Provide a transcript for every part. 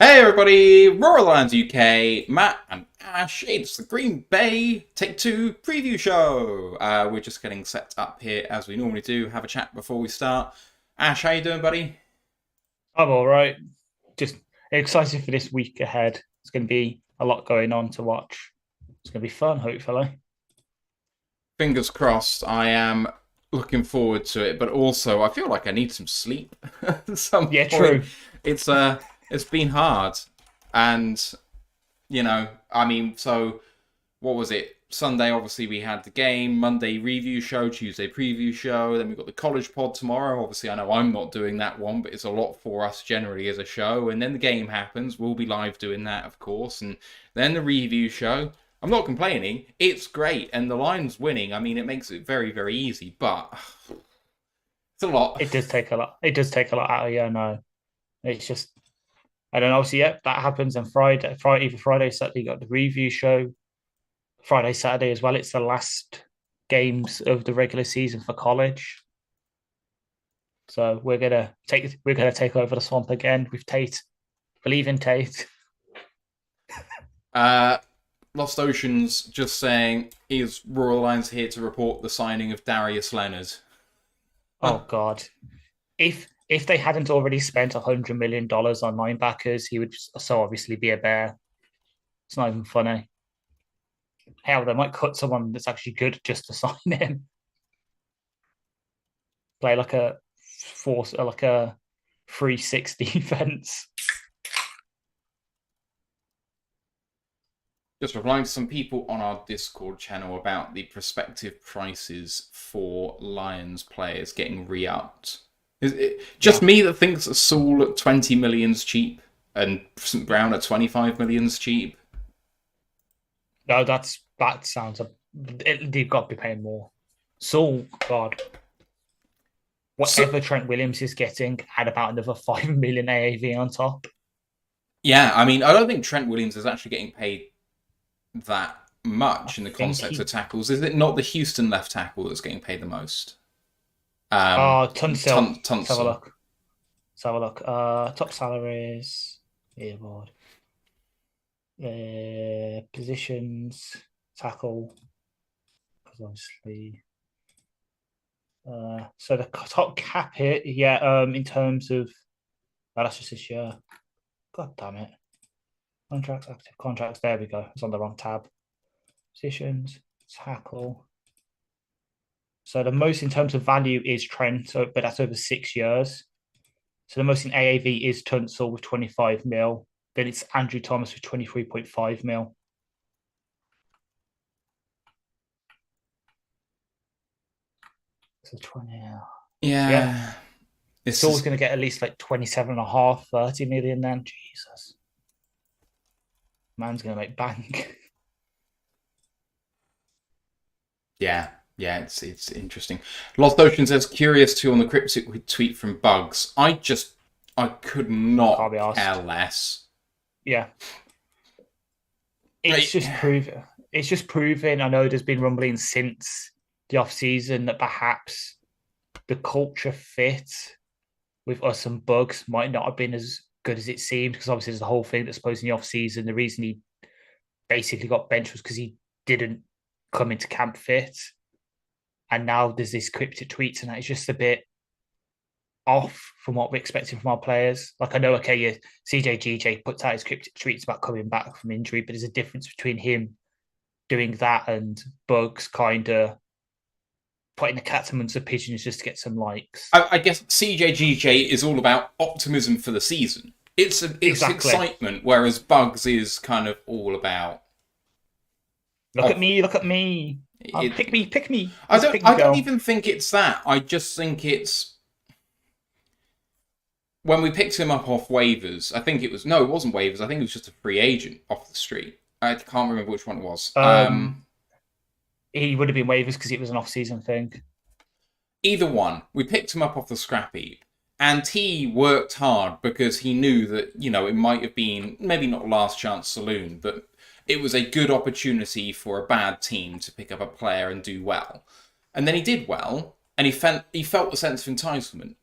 Hey everybody, Rural Lands UK, Matt and Ash, it's the Green Bay Take-Two preview show. We're just getting set up here as we normally do, have a chat before we start. Ash, how you doing, buddy? I'm all right. Just excited for this week ahead. It's going to be a lot going on to watch. It's going to be fun, hopefully. Fingers crossed, I am looking forward to it, but also I feel like I need some sleep at some Yeah, point. true. It's been hard, and so what was it? Sunday, obviously, we had the game. Monday, review show. Tuesday, preview show. Then we've got the college pod tomorrow. Obviously, I know I'm not doing that one, but it's a lot for us generally as a show. And then the game happens. We'll be live doing that, of course. And then the review show. I'm not complaining. It's great. And the Lions winning, I mean, it makes it very, very easy. But it's a lot. It does take a lot. It does take a lot out of you. No, it's just I don't know. Obviously, yeah, that happens on either Friday, Saturday. You got the review show. Friday, Saturday as well. It's the last games of the regular season for college. So we're gonna take over the swamp again with Tate. Believe in Tate. Uh, Lost Oceans just saying, is Royal Lions here to report the signing of Darius Leonard? Oh God. If they hadn't already spent $100 million on linebackers, he would so obviously be a bear. It's not even funny. Hell, they might cut someone that's actually good just to sign him. Play like a force, like a 360 defense. Just replying to some people on our Discord channel about the prospective prices for Lions players getting re-upped. Is it just me that thinks that Saul at 20 million's cheap and St. Brown at 25 million's cheap? No, that sounds they've got to be paying more. So God, So, whatever Trent Williams is getting, add about another 5 million AAV on top. yeah, I mean, I don't think Trent Williams is actually getting paid that I much in the think concept of he tackles. Is it not the Houston left tackle that's getting paid the most? Tunsil. Let's have a Tunsil. look. Let's have a look. Top salaries, leaderboard, positions, tackle. Because obviously, so the top cap here, yeah. In terms of, that's just this year. God damn it! Contracts, active contracts. There we go. It's on the wrong tab. Positions, tackle. So the most in terms of value is Trent, so but that's over 6 years. So the most in AAV is Tunsil with 25 mil. Then it's Andrew Thomas with 23.5 mil. So 20. Yeah. Yeah. It's Saul's just, going to get at least like 27 and a half, 30 million then. Jesus. Man's going to make bank. yeah. Yeah, it's interesting. Lost Ocean says, curious too on the cryptic tweet from Bugs. I could Can't not be care asked. less. Yeah. It's Right. just proven. It's just proven. I know there's been rumblings since the off season that perhaps the culture fit with us and Bugs might not have been as good as it seemed because obviously there's the whole thing that's supposed in the off season. The reason he basically got benched was because he didn't come into camp fit, and now there's this cryptic tweets and that is just a bit off from what we're expecting from our players. Like I know, okay, yeah, CJGJ puts out his cryptic tweets about coming back from injury, but there's a difference between him doing that and Bugs kind of putting the cat amongst the pigeons just to get some likes. I guess CJGJ is all about optimism for the season. It's Exactly. excitement, whereas Bugs is kind of all about. Look at Off, me, look at me. it, Pick me, pick me. I It's a don't. pick me I don't girl. even think it's that. I just think it's when we picked him up off waivers. I think it was no, it wasn't waivers. I think it was just a free agent off the street. I can't remember which one it was. Um, he would have been waivers because it was an off-season thing. Either one. We picked him up off the scrap heap. And he worked hard because he knew that, it might have been maybe not last chance saloon, but it was a good opportunity for a bad team to pick up a player and do well. And then he did well, and he felt a sense of entitlement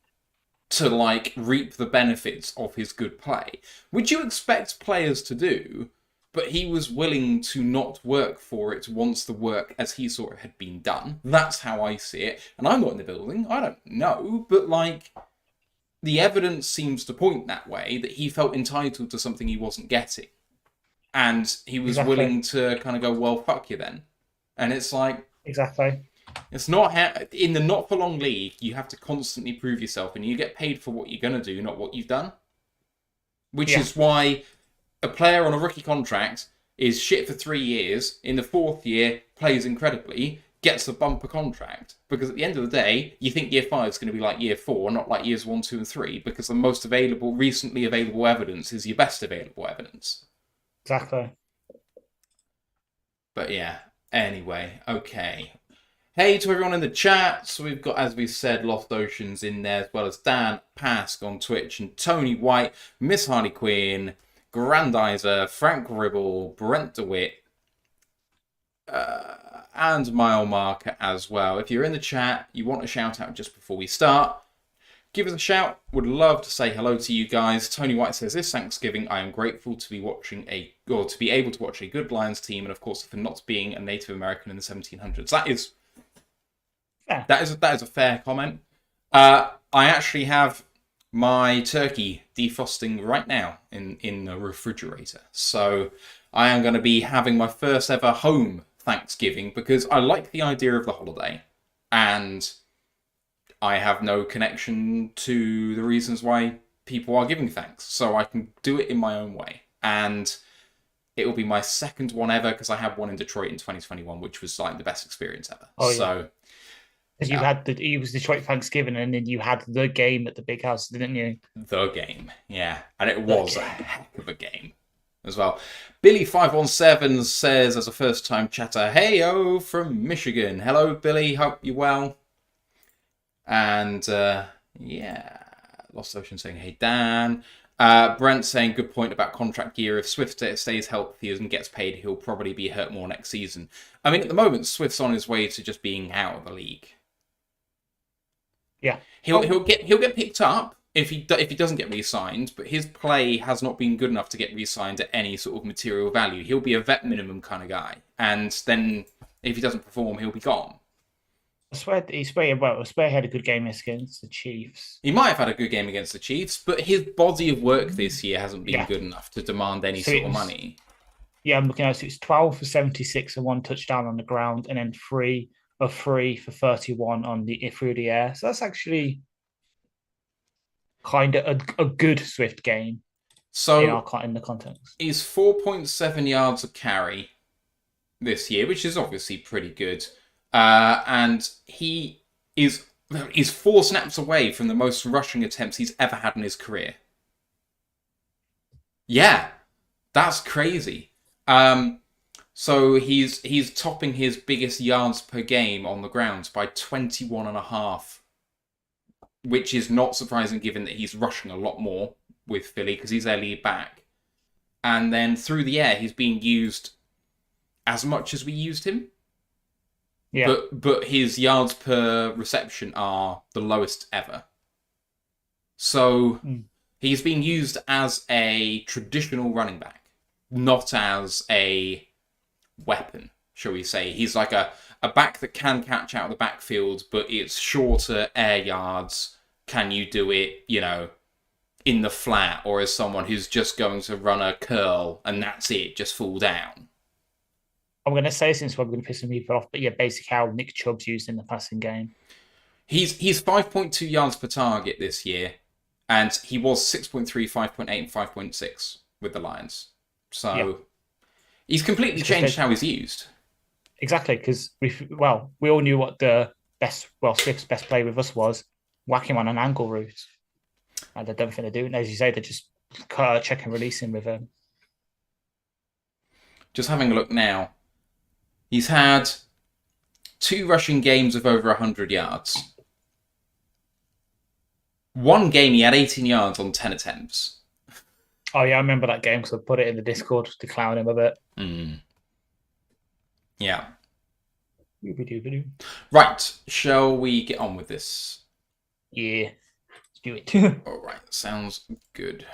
to like reap the benefits of his good play, which you expect players to do, but he was willing to not work for it once the work as he saw it had been done. That's how I see it. And I'm not in the building, I don't know, but like the evidence seems to point that way, that he felt entitled to something he wasn't getting. And he was willing to kind of go, well, fuck you then. And it's like, it's not in the not for long league, you have to constantly prove yourself, and you get paid for what you're going to do, not what you've done. Which is why a player on a rookie contract is shit for 3 years, in the 4th year plays incredibly, gets a bumper contract. Because at the end of the day, you think year 5 is going to be like year 4, not like years 1, 2, and 3, because the most recently available evidence is your best available evidence. Exactly. But yeah, anyway, okay. Hey to everyone in the chat. So we've got, as we said, Lost Oceans in there, as well as Dan Pask on Twitch, and Tony White, Miss Harley Quinn, Grandizer, Frank Ribble, Brent DeWitt, and Mile Marker as well. If you're in the chat, you want a shout out just before we start, give us a shout. Would love to say hello to you guys. Tony White says, this Thanksgiving, I am grateful to be able to watch a good Lions team, and of course for not being a Native American in the 1700s. That is a fair comment. I actually have my turkey defrosting right now in the refrigerator. So I am going to be having my first ever home Thanksgiving, because I like the idea of the holiday, and I have no connection to the reasons why people are giving thanks. So I can do it in my own way. And it will be my second one ever, because I had one in Detroit in 2021, which was like the best experience ever. Because you had it was Detroit Thanksgiving, and then you had the game at the big house, didn't you? The game, yeah. And it was a heck of a game as well. Billy517 says, as a first-time chatter, hey-o from Michigan. Hello, Billy. Hope you're well. And, yeah. Lost Ocean saying, hey, Dan. Brent saying, good point about contract year. If Swift stays healthy and gets paid, he'll probably be hurt more next season. I mean, at the moment, Swift's on his way to just being out of the league. Yeah, he'll get picked up if he doesn't get re-signed, but his play has not been good enough to get re-signed at any sort of material value. He'll be a vet minimum kind of guy, and then if he doesn't perform, he'll be gone. I swear he had a good game against the Chiefs. He might have had a good game against the Chiefs, but his body of work this year hasn't been good enough to demand any sort of money. Yeah, I'm looking at it. It's 12 for 76 and 1 touchdown on the ground, and then 3 of 3 for 31 through the air. So that's actually kind of a good Swift game. So in the context, he's 4.7 yards a carry this year, which is obviously pretty good. And he's 4 snaps away from the most rushing attempts he's ever had in his career. Yeah, that's crazy. So he's topping his biggest yards per game on the ground by 21.5, which is not surprising given that he's rushing a lot more with Philly because he's their lead back. And then through the air, he's being used as much as we used him. Yeah. But his yards per reception are the lowest ever. So he's being used as a traditional running back, not as a weapon, shall we say. He's like a back that can catch out of the backfield, but it's shorter air yards. Can you do it, in the flat, or as someone who's just going to run a curl and that's it, just fall down? I'm going to say, since we're going to piss some people off, but yeah, basically how Nick Chubb's used in the passing game. He's 5.2 yards per target this year, and he was 6.3, 5.8, and 5.6 with the Lions. So he's completely changed how he's used. Exactly, because we all knew what Swift's best play with us was: whack him on an angle route. And I don't think they do. And as you say, they just check and release him with him. Just having a look now. He's had 2 rushing games of over 100 yards. One game he had 18 yards on 10 attempts. Oh yeah, I remember that game because I put it in the Discord to clown him a bit. Yeah. Right, shall we get on with this? Yeah. do it. All right, sounds good.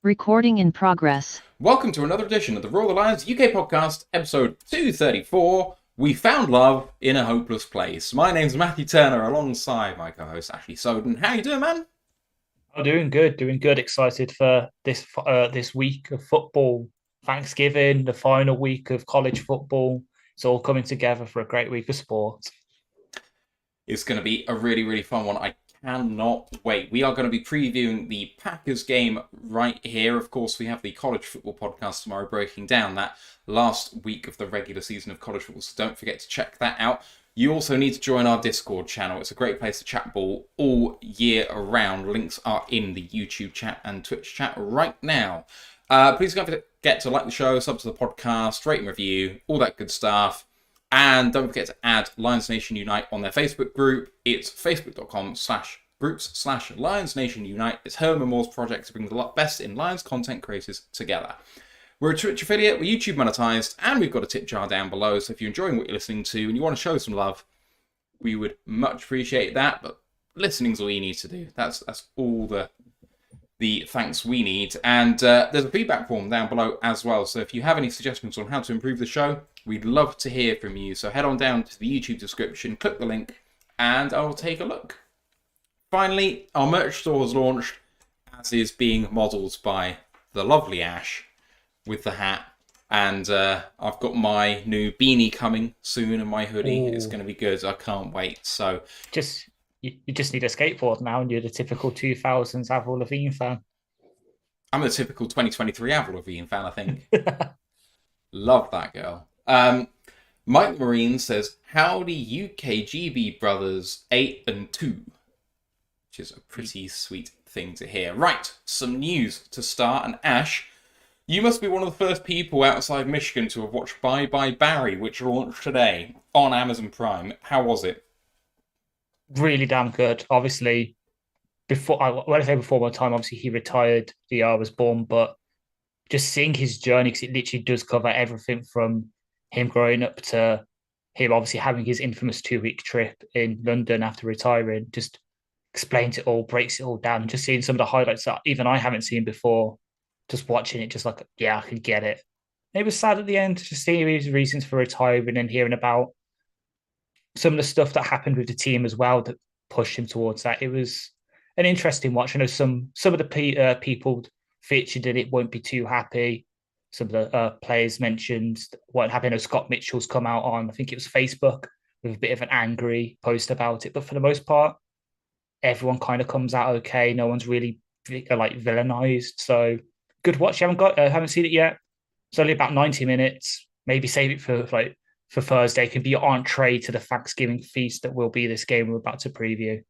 Recording in progress. Welcome to another edition of the Royal Alliance UK podcast, episode 234. We found love in a hopeless place. My name's Matthew Turner, alongside my co-host Ashley Soden. How you doing, man? Oh, doing good, doing good. Excited for this week of football, Thanksgiving, the final week of college football. It's all coming together for a great week of sport. It's going to be a really, really fun one. I cannot wait. We are going to be previewing the Packers game right here. Of course, we have the college football podcast tomorrow breaking down that last week of the regular season of college football, so don't forget to check that out. You also need to join our Discord channel. It's a great place to chat ball all year around. Links are in the YouTube chat and Twitch chat right now. Please don't forget to like the show, sub to the podcast, rate and review, all that good stuff. And don't forget to add Lions Nation Unite on their Facebook group. It's facebook.com/groups/Lions Nation Unite. It's Herman and Moore's project to bring the best in Lions content creators together. We're a Twitch affiliate, we're YouTube monetized, and we've got a tip jar down below. So if you're enjoying what you're listening to and you want to show some love, we would much appreciate that. But listening's all you need to do. That's all the thanks we need. And there's a feedback form down below as well. So if you have any suggestions on how to improve the show, we'd love to hear from you. So head on down to the YouTube description, click the link, and I'll take a look. Finally, our merch store has launched, as is being modelled by the lovely Ash with the hat. And I've got my new beanie coming soon and my hoodie. Ooh. It's going to be good. I can't wait. So You just need a skateboard now, and you're the typical 2000s Avril Lavigne fan. I'm a typical 2023 Avril Lavigne fan, I think. Love that girl. Mike Marine says, "Howdy UKGB brothers 8 and 2," which is a pretty sweet thing to hear. Right, some news to start. And Ash, you must be one of the first people outside Michigan to have watched Bye Bye Barry, which launched today on Amazon Prime. How was it? Really damn good. Obviously, when I say before my time, obviously he retired the year I was born, but just seeing his journey, because it literally does cover everything from him growing up to him obviously having his infamous 2-week trip in London after retiring, just explains it all, breaks it all down, just seeing some of the highlights that even I haven't seen before, just watching it, just like, yeah, I can get it. It was sad at the end, just seeing his reasons for retiring and hearing about some of the stuff that happened with the team as well that pushed him towards that. It was an interesting watch. I know some of the people featured in it won't be too happy. Some of the players mentioned what happened. Scott Mitchell's come out on, I think it was Facebook, with a bit of an angry post about it. But for the most part, everyone kind of comes out okay. No one's really like villainized. So good watch. You haven't seen it yet. It's only about 90 minutes. Maybe save it for Thursday. It can be your entree to the Thanksgiving feast that will be this game we're about to preview.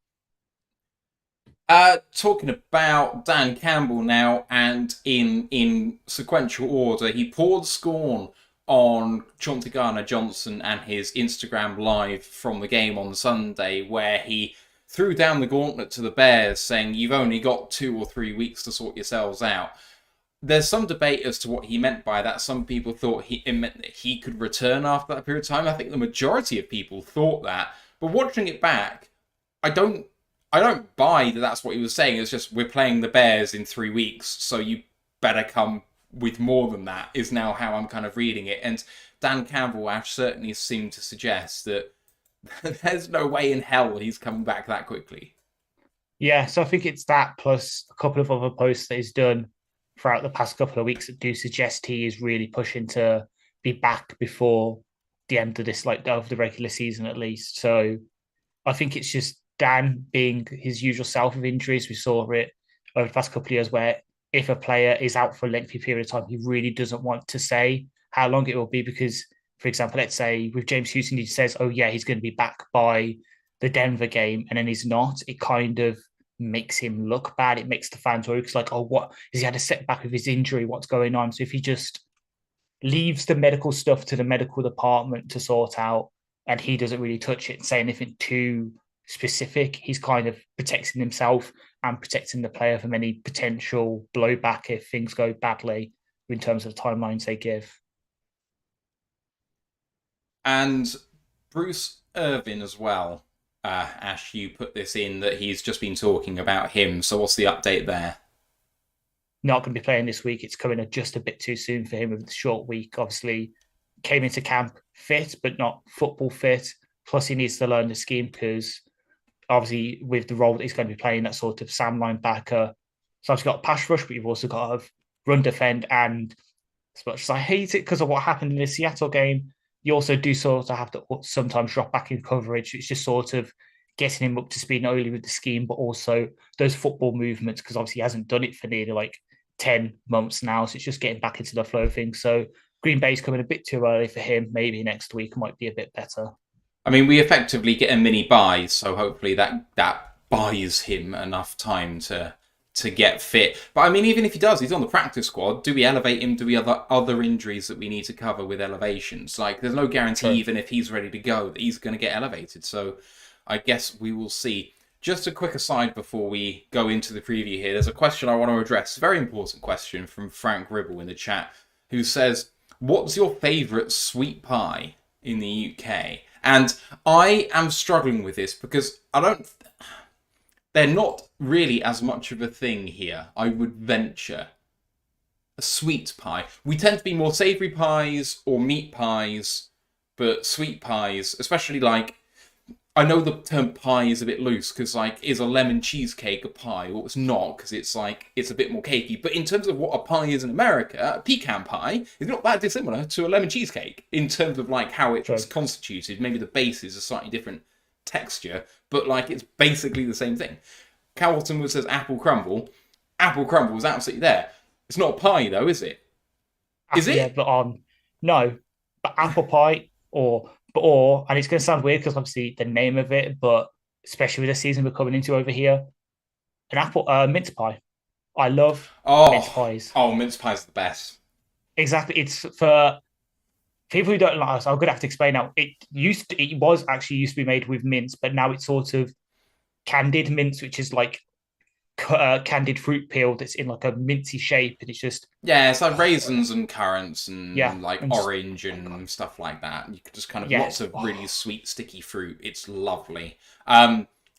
Talking about Dan Campbell now, and in sequential order, he poured scorn on Chauncey Gardner-Johnson and his Instagram live from the game on Sunday, where he threw down the gauntlet to the Bears, saying, "You've only got 2 or 3 weeks to sort yourselves out." There's some debate as to what he meant by that. Some people thought it meant that he could return after that period of time. I think the majority of people thought that. But watching it back, I don't buy that that's what he was saying. It's just, we're playing the Bears in 3 weeks, so you better come with more than that, is now how I'm kind of reading it. And Dan Campbell certainly seemed to suggest that there's no way in hell he's coming back that quickly. Yeah, so I think it's that plus a couple of other posts that he's done throughout the past couple of weeks that do suggest he is really pushing to be back before the end of this, like of the regular season at least. So I think it's just Dan being his usual self with injuries. We saw it over the past couple of years where if a player is out for a lengthy period of time, he really doesn't want to say how long it will be because, for example, let's say with James Houston, he says, oh yeah, he's going to be back by the Denver game, and then he's not. It kind of makes him look bad. It makes the fans worry because like, oh, what has he had a setback with his injury? What's going on? So if he just leaves the medical stuff to the medical department to sort out and he doesn't really touch it and say anything too specific, he's kind of protecting himself and protecting the player from any potential blowback if things go badly in terms of the timelines they give. And Bruce Irvin as well. Ash, you put this in that he's just been talking about him. So what's the update there? Not going to be playing this week. It's coming just a bit too soon for him with the short week. Obviously, came into camp fit, but not football fit. Plus, he needs to learn the scheme because obviously with the role that he's going to be playing, that sort of Sam linebacker. So I've got pass rush, but you've also got to run defend. And as much as I hate it because of what happened in the Seattle game, you also do sort of have to sometimes drop back in coverage. It's just sort of getting him up to speed, not only with the scheme, but also those football movements, because obviously he hasn't done it for nearly like 10 months now. So it's just getting back into the flow of things. So Green Bay's coming a bit too early for him. Maybe next week might be a bit better. I mean, we effectively get a mini buy, so hopefully that buys him enough time to get fit. But I mean, even if he does, he's on the practice squad. Do we elevate him? Do we have other injuries that we need to cover with elevations? Like, there's no guarantee, even if he's ready to go, that he's going to get elevated. So I guess we will see. Just a quick aside before we go into the preview here. There's a question I want to address. A very important question from Frank Ribble in the chat, who says, what's your favourite sweet pie in the UK? And I am struggling with this because they're not really as much of a thing here, I would venture. A sweet pie. We tend to be more savoury pies or meat pies, but sweet pies, especially like, I know the term pie is a bit loose because, like, is a lemon cheesecake a pie? Well, it's not, because it's like, it's a bit more cakey. But in terms of what a pie is in America, a pecan pie is not that dissimilar to a lemon cheesecake in terms of, like, how it's constituted. Maybe the base is a slightly different texture, but, like, it's basically the same thing. Calton says apple crumble. Apple crumble is absolutely there. It's not a pie, though, is it? Is it? Yeah, but no. But apple pie or, and it's going to sound weird because obviously the name of it, but especially with the season we're coming into over here, an apple mince pie. I love mince pies. Oh, mince pie is the best. Exactly. It's for people who don't like us. I'm going to have to explain now. It was actually used to be made with mince, but now it's sort of candied mince, which is like candied fruit peel that's in like a mincy shape, and it's just it's like raisins and currants and and orange and stuff like that. You could just kind of lots of really sweet sticky fruit. It's lovely.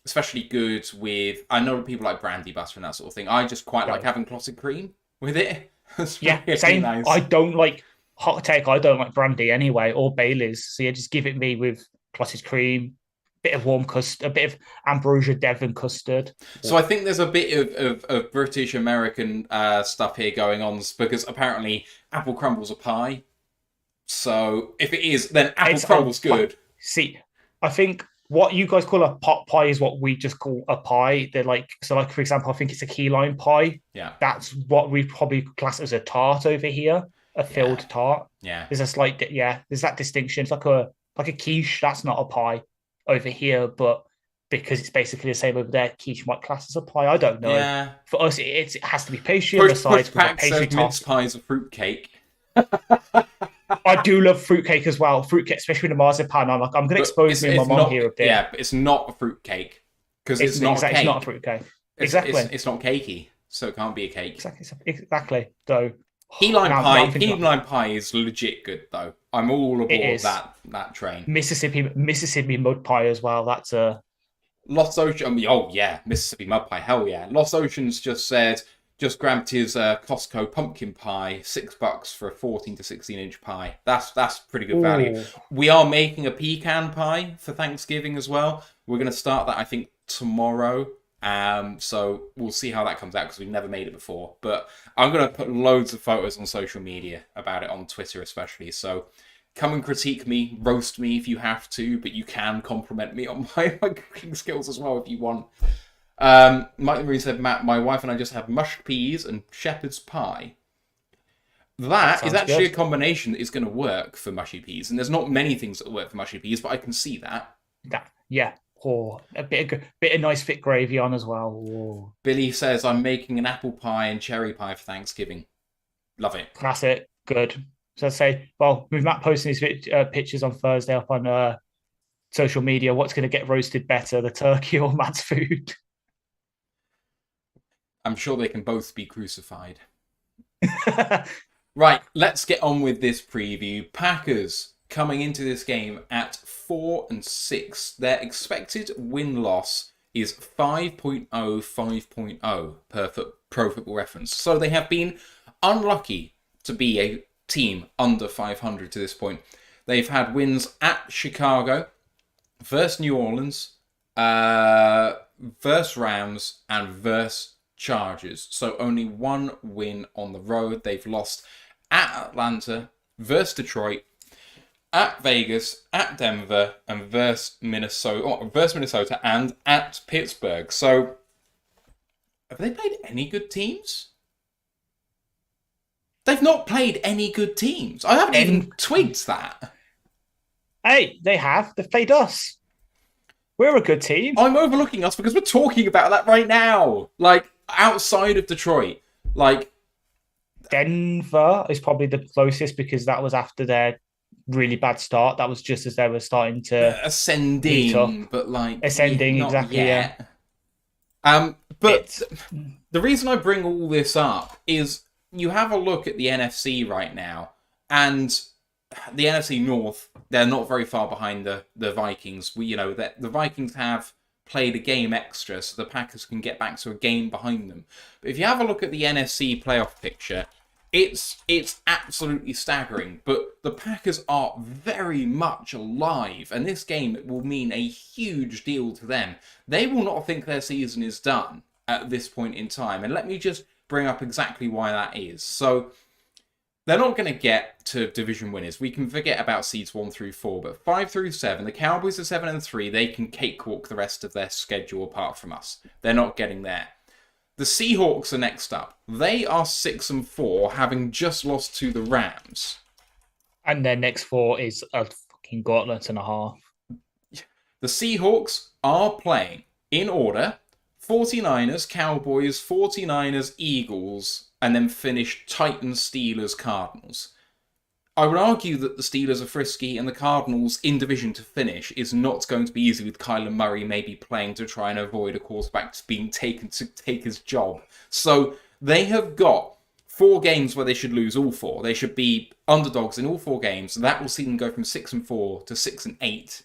Especially good with, I know people like brandy butter and that sort of thing. I just quite like having clotted cream with it. Really same. Nice. I don't like hot take. I don't like brandy anyway, or Bailey's. So just give it me with clotted cream, bit of warm custard, a bit of ambrosia Devon custard. So I think there's a bit of British American stuff here going on, because apparently apple crumbles a pie. So if it is, then apple crumble's good. See, I think what you guys call a pot pie is what we just call a pie. They're like, so like, for example, I think it's a key lime pie. Yeah. That's what we probably class as a tart over here, a filled tart. Yeah. There's a slight, there's that distinction. It's like a quiche. That's not a pie over here, but because it's basically the same over there, quiche might class as a pie. I don't know. Yeah. For us, it has to be pastry on the sides. Pushback says mince pie is a fruitcake. I do love fruitcake as well. Fruitcake, especially with the marzipan. I'm going to expose me and my mum here a bit. Yeah, but it's not a fruitcake because it's not a cake. It's not a fruitcake. Exactly. It's not cakey, so it can't be a cake. Exactly. So key lime pie is legit good though. I'm all aboard that train. Mississippi mud pie as well. That's a Lost Ocean. Mississippi mud pie. Hell yeah. Lost Oceans just said. Just grabbed his Costco pumpkin pie, $6 for a 14 to 16 inch pie. That's pretty good value. We are making a pecan pie for Thanksgiving as well. We're going to start that, I think, tomorrow. So we'll see how that comes out because we've never made it before. But I'm going to put loads of photos on social media about it, on Twitter especially. So come and critique me, roast me if you have to, but you can compliment me on my cooking skills as well if you want. Mike Marie said, Matt, my wife and I just have mushed peas and shepherd's pie. That is actually a combination that is going to work for mushy peas, and there's not many things that work for mushy peas, but I can see that. A bit of nice thick gravy on as well. Oh. Billy says, I'm making an apple pie and cherry pie for Thanksgiving. Love it. Classic. Good. So I'd say, well, with Matt posting his pictures on Thursday up on social media, what's going to get roasted better, the turkey or Matt's food? I'm sure they can both be crucified. Right, let's get on with this preview. Packers coming into this game at 4-6. Their expected win-loss is 5.0, 5.0 per Pro Football Reference. So they have been unlucky to be a team under 500 to this point. They've had wins at Chicago, versus New Orleans, versus Rams, and versus Chargers. So only one win on the road. They've lost at Atlanta, versus Detroit, at Vegas, at Denver, and versus Minnesota, and at Pittsburgh. So, have they played any good teams? They've not played any good teams. I haven't even twigged that. Hey, they have. They've played us. We're a good team. I'm overlooking us because we're talking about that right now. Like, outside of Detroit. Like, Denver is probably the closest because that was after their really bad start. That was just as they were starting to ascending, but like ascending, not exactly. Yet. Yeah. But the reason I bring all this up is you have a look at the NFC right now, and the NFC North, they're not very far behind the Vikings. The Vikings have played a game extra, so the Packers can get back to a game behind them. But if you have a look at the NFC playoff picture, it's absolutely staggering. But the Packers are very much alive, and this game will mean a huge deal to them. They will not think their season is done at this point in time. And let me just bring up exactly why that is. So, they're not going to get to division winners. We can forget about seeds 1 through 4, but 5 through 7, the Cowboys are 7-3. They can cakewalk the rest of their schedule apart from us. They're not getting there. The Seahawks are next up. They are 6-4, having just lost to the Rams. And their next 4 is a fucking gauntlet and a half. The Seahawks are playing in order: 49ers, Cowboys, 49ers, Eagles, and then finish Titans, Steelers, Cardinals. I would argue that the Steelers are frisky, and the Cardinals in division to finish is not going to be easy, with Kyler Murray maybe playing to try and avoid a quarterback being taken to take his job. So they have got 4 games where they should lose all 4. They should be underdogs in all 4 games. That will see them go from 6-4 to 6-8.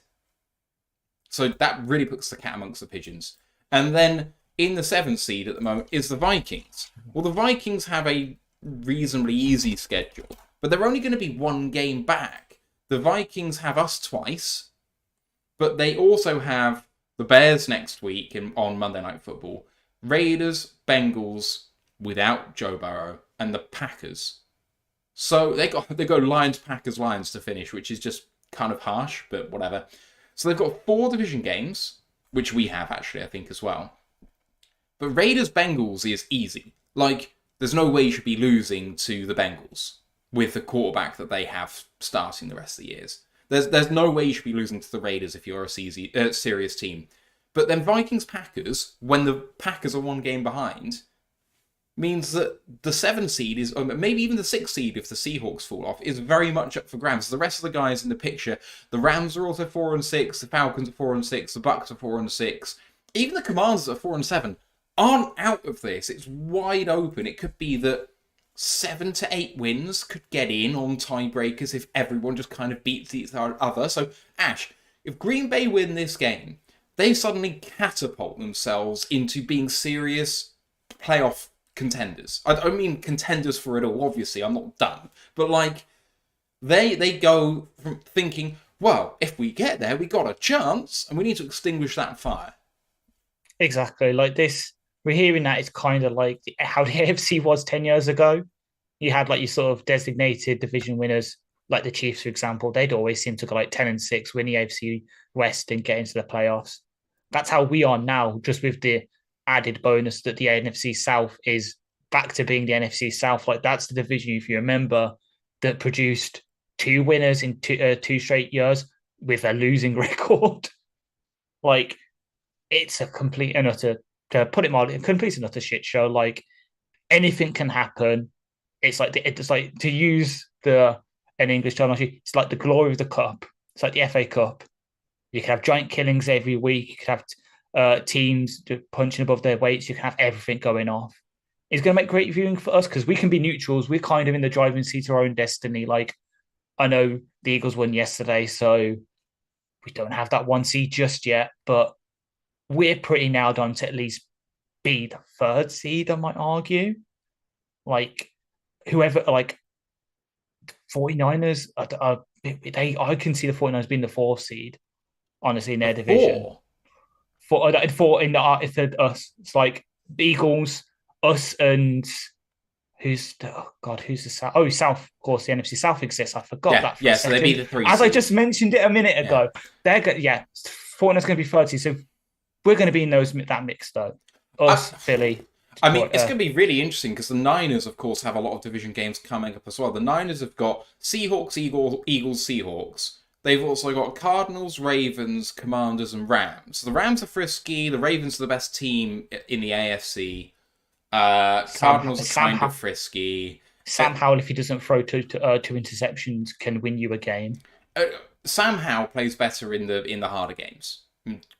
So that really puts the cat amongst the pigeons. And then in the 7th seed at the moment is the Vikings. Well, the Vikings have a reasonably easy schedule, but they're only going to be 1 game back. The Vikings have us twice, but they also have the Bears next week on Monday Night Football, Raiders, Bengals without Joe Burrow, and the Packers. So they go Lions, Packers, Lions to finish, which is just kind of harsh, but whatever. So they've got 4 division games, which we have actually, I think, as well. But Raiders-Bengals is easy. Like, there's no way you should be losing to the Bengals with the quarterback that they have starting the rest of the years. There's no way you should be losing to the Raiders if you're a serious team. But then Vikings-Packers, when the Packers are 1 game behind, means that the 7th seed is, or maybe even the 6th seed if the Seahawks fall off, is very much up for grabs. The rest of the guys in the picture, the Rams are also 4-6, the Falcons are 4-6, the Bucks are 4-6, even the Commanders are 4-7. Aren't out of this. It's wide open. It could be that 7 to 8 wins could get in on tiebreakers if everyone just kind of beats each other. So, Ash, if Green Bay win this game, they suddenly catapult themselves into being serious playoff contenders. I don't mean contenders for it all, obviously. I'm not done. But, like, they go from thinking, well, if we get there, we got a chance, and we need to extinguish that fire. Exactly. Like this, we're hearing that it's kind of like how the AFC was 10 years ago. You had like your sort of designated division winners, like the Chiefs, for example. They'd always seem to go like 10-6, win the AFC West and get into the playoffs. That's how we are now, just with the added bonus that the NFC South is back to being the NFC South. Like that's the division, if you remember, that produced 2 winners in 2 straight years with a losing record. Like, it's a complete and utter, to put it mildly, a complete and utter shit show. Like, anything can happen. It's like to use an English terminology, it's like the glory of the cup. It's like the FA Cup. You can have giant killings every week. You can have teams punching above their weights. You can have everything going off. It's going to make great viewing for us because we can be neutrals. We're kind of in the driving seat of our own destiny. Like, I know the Eagles won yesterday, so we don't have that 1 seed just yet, but we're pretty nailed on to at least be the 3rd seed, I might argue. Like, whoever, like, 49ers, I can see the 49ers being the 4th seed, honestly, in their division. 4. For in the it's us. It's like the Eagles, us, and who's the South? Oh, South, of course, the NFC South exists. I forgot that for a so second. they'd be the 3 As I seed. just mentioned it a minute ago. They're going, 49ers going to be 30. So we're going to be in that mix though. Us, Philly. I mean, it's going to be really interesting because the Niners, of course, have a lot of division games coming up as well. The Niners have got Seahawks, Eagles, Seahawks. They've also got Cardinals, Ravens, Commanders, and Rams. The Rams are frisky. The Ravens are the best team in the AFC. Cardinals are kind of frisky. Sam Howell, if he doesn't throw two interceptions, can win you a game. Sam Howell plays better in the harder games.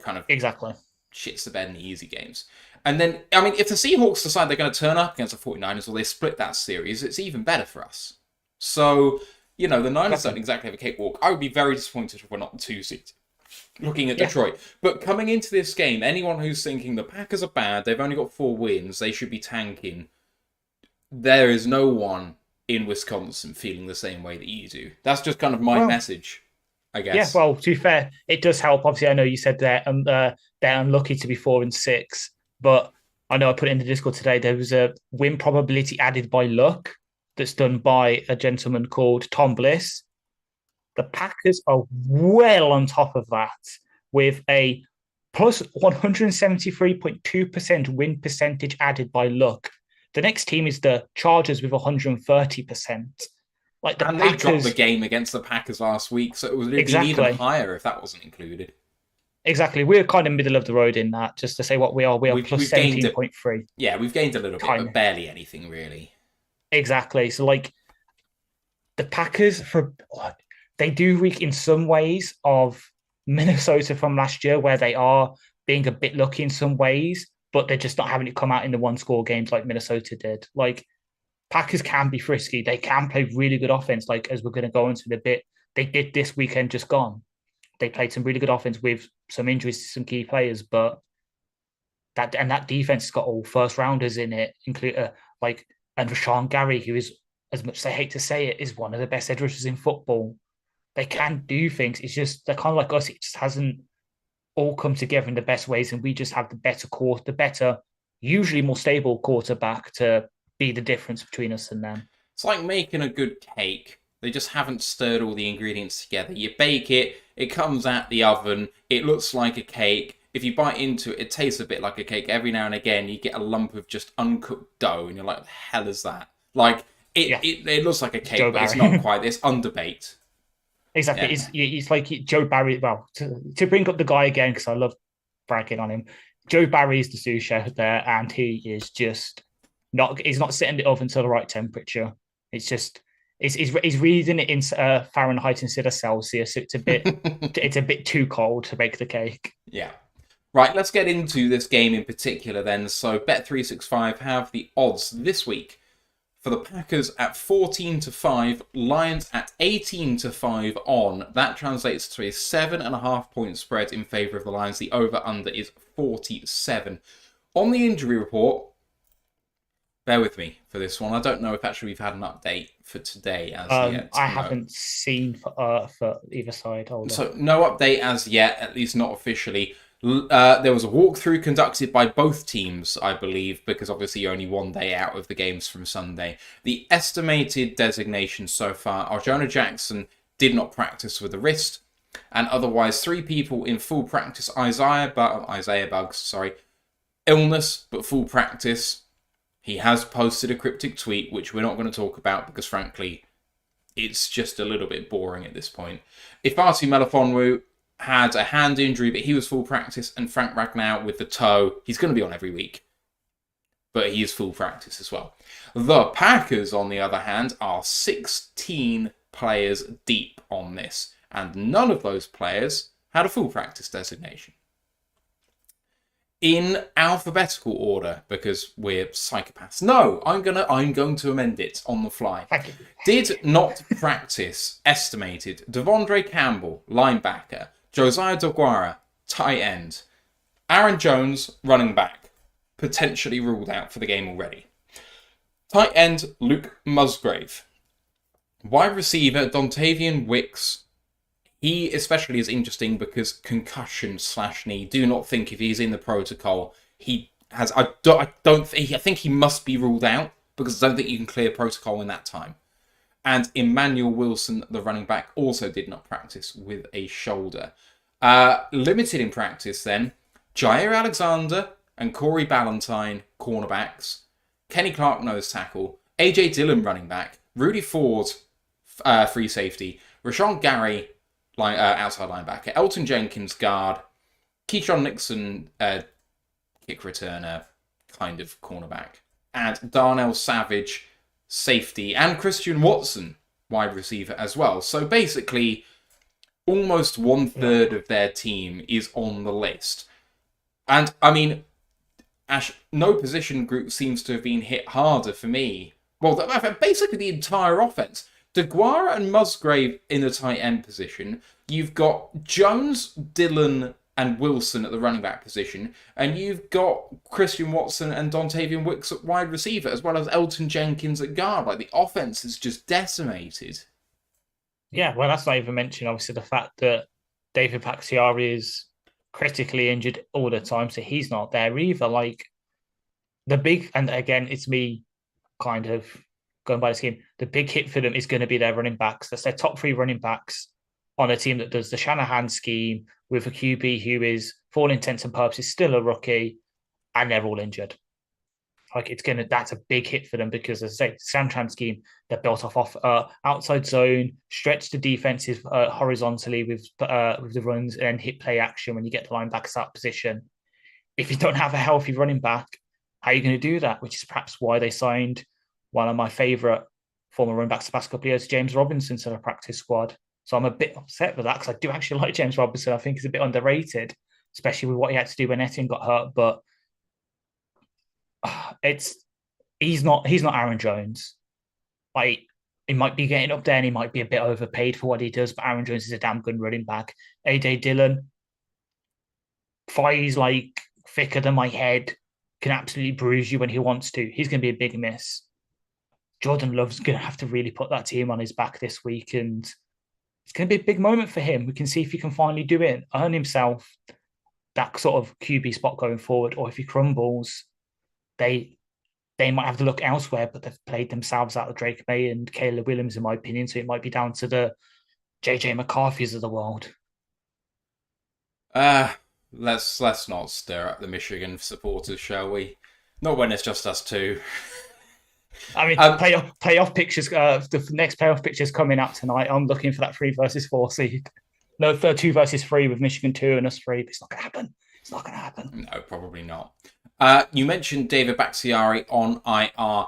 Kind of exactly shits the bed in the easy games. And then, I mean, if the Seahawks decide they're going to turn up against the 49ers or they split that series, it's even better for us. So, the Niners don't exactly have a cakewalk. I would be very disappointed if we're not the 2 seed. Looking at Detroit. But coming into this game, anyone who's thinking the Packers are bad, they've only got 4 wins, they should be tanking, there is no one in Wisconsin feeling the same way that you do. That's just kind of my message, I guess. Yeah, well, to be fair, it does help. Obviously, I know you said they're unlucky to be 4-6, but I know I put it in the Discord today. There was a win probability added by luck that's done by a gentleman called Tom Bliss. The Packers are well on top of that with a plus 173.2% win percentage added by luck. The next team is the Chargers with 130%. Like and they dropped the game against the Packers last week, so it would be even higher if that wasn't included. Exactly. We're kind of middle of the road in that, just to say what we are. We are plus 17.3. Yeah, we've gained a little bit, but barely anything, really. Exactly. So, like, the Packers, they do reek in some ways of Minnesota from last year, where they are being a bit lucky in some ways, but they're just not having it come out in the 1-score games like Minnesota did. Like, Packers can be frisky. They can play really good offense, like, as we're going to go into in a bit. They did this weekend just gone. They played some really good offense with some injuries to some key players, but that defense has got all first rounders in it, including and Rashawn Gary, who is, as much as I hate to say it, is one of the best edge rushers in football. They can do things. It's just they're kind of like us. It just hasn't all come together in the best ways, and we just have the better, usually more stable quarterback to be the difference between us and them. It's like making a good cake. They just haven't stirred all the ingredients together. You bake it, it comes out the oven, it looks like a cake. If you bite into it, it tastes a bit like a cake. Every now and again, you get a lump of just uncooked dough, and you're like, what the hell is that? Like, it looks like a cake, but it's not quite. It's underbaked. Exactly. Yeah. It's like Joe Barry. Well, to bring up the guy again, because I love bragging on him. Joe Barry is the sous chef there, and he is just he's not setting it oven to the right temperature. It's just... He's reading it in Fahrenheit instead of Celsius. It's a bit too cold to bake the cake. Yeah. Right, let's get into this game in particular then. So Bet365 have the odds this week for the Packers at 14-5, Lions at 18-5 on. That translates to a 7.5 point spread in favour of the Lions. The over-under is 47. On the injury report, bear with me for this one. I don't know if actually we've had an update for today as yet. I haven't seen for either side. So no update as yet, at least not officially. There was a walkthrough conducted by both teams, I believe, because obviously you're only 1 day out of the games from Sunday. The estimated designations so far are Jonah Jackson did not practice with a wrist, and otherwise 3 people in full practice. Isaiah Bugs, illness but full practice. He has posted a cryptic tweet, which we're not going to talk about because, frankly, it's just a little bit boring at this point. Ifeatu Melifonwu had a hand injury, but he was full practice, and Frank Ragnow with the toe. He's going to be on every week, but he is full practice as well. The Packers, on the other hand, are 16 players deep on this, and none of those players had a full practice designation. in alphabetical order because we're psychopaths. No, I'm going to amend it on the fly. Thank you. Did not practice. Estimated. Devondre Campbell, linebacker. Josiah Deguara, tight end. Aaron Jones, running back, potentially ruled out for the game already. Tight end Luke Musgrave. Wide receiver Dontavian Wicks. He especially is interesting because concussion/knee. Do not think if he's in the protocol, he has. I think he must be ruled out because I don't think you can clear protocol in that time. And Emmanuel Wilson, the running back, also did not practice with a shoulder. Limited in practice then. Jair Alexander and Corey Ballantyne, cornerbacks. Kenny Clark, nose tackle. AJ Dillon, running back. Rudy Ford, free safety. Rashawn Gary, outside linebacker. Elton Jenkins, guard. Keyshawn Nixon, kick returner, kind of cornerback. And Darnell Savage, safety. And Christian Watson, wide receiver as well. So basically, almost 1/3 of their team is on the list. And, I mean, Ash, no position group seems to have been hit harder for me. Well, basically the entire offense. Deguara and Musgrave in the tight end position. You've got Jones, Dillon, and Wilson at the running back position. And you've got Christian Watson and Dontavian Wicks at wide receiver, as well as Elton Jenkins at guard. Like, the offense is just decimated. Yeah, well, that's not even mentioning, obviously, the fact that David Bakhtiari is critically injured all the time, so he's not there either. Like, the big, and again, it's me kind of going by the scheme, the big hit for them is going to be their running backs. That's their top 3 running backs on a team that does the Shanahan scheme with a QB who is, for all intents and purposes, still a rookie, and they're all injured. Like, that's a big hit for them because, as I say, Shanahan scheme, they're built off outside zone, stretch the defenses horizontally with the runs, and then hit play action when you get the linebackers out of position. If you don't have a healthy running back, how are you going to do that? Which is perhaps why they signed one of my favourite former running backs the past couple of years, James Robinson, to the practice squad. So I'm a bit upset with that because I do actually like James Robinson. I think he's a bit underrated, especially with what he had to do when Etienne got hurt. But he's not Aaron Jones. Like, he might be getting up there and he might be a bit overpaid for what he does, but Aaron Jones is a damn good running back. AJ Dillon, he's like thicker than my head, can absolutely bruise you when he wants to. He's going to be a big miss. Jordan Love's going to have to really put that team on his back this week, and it's going to be a big moment for him. We can see if he can finally do it, earn himself that sort of QB spot going forward, or if he crumbles, they might have to look elsewhere, but they've played themselves out of Drake May and Caleb Williams, in my opinion, so it might be down to the JJ McCarthy's of the world. Let's not stir up the Michigan supporters, shall we? Not when it's just us two. I mean, playoff pictures. The next playoff pictures coming out tonight. I'm looking for that 3 versus 4 seed. No, 2 versus 3 with Michigan 2 and us 3. But it's not going to happen. It's not going to happen. No, probably not. You mentioned David Bakhtiari on IR.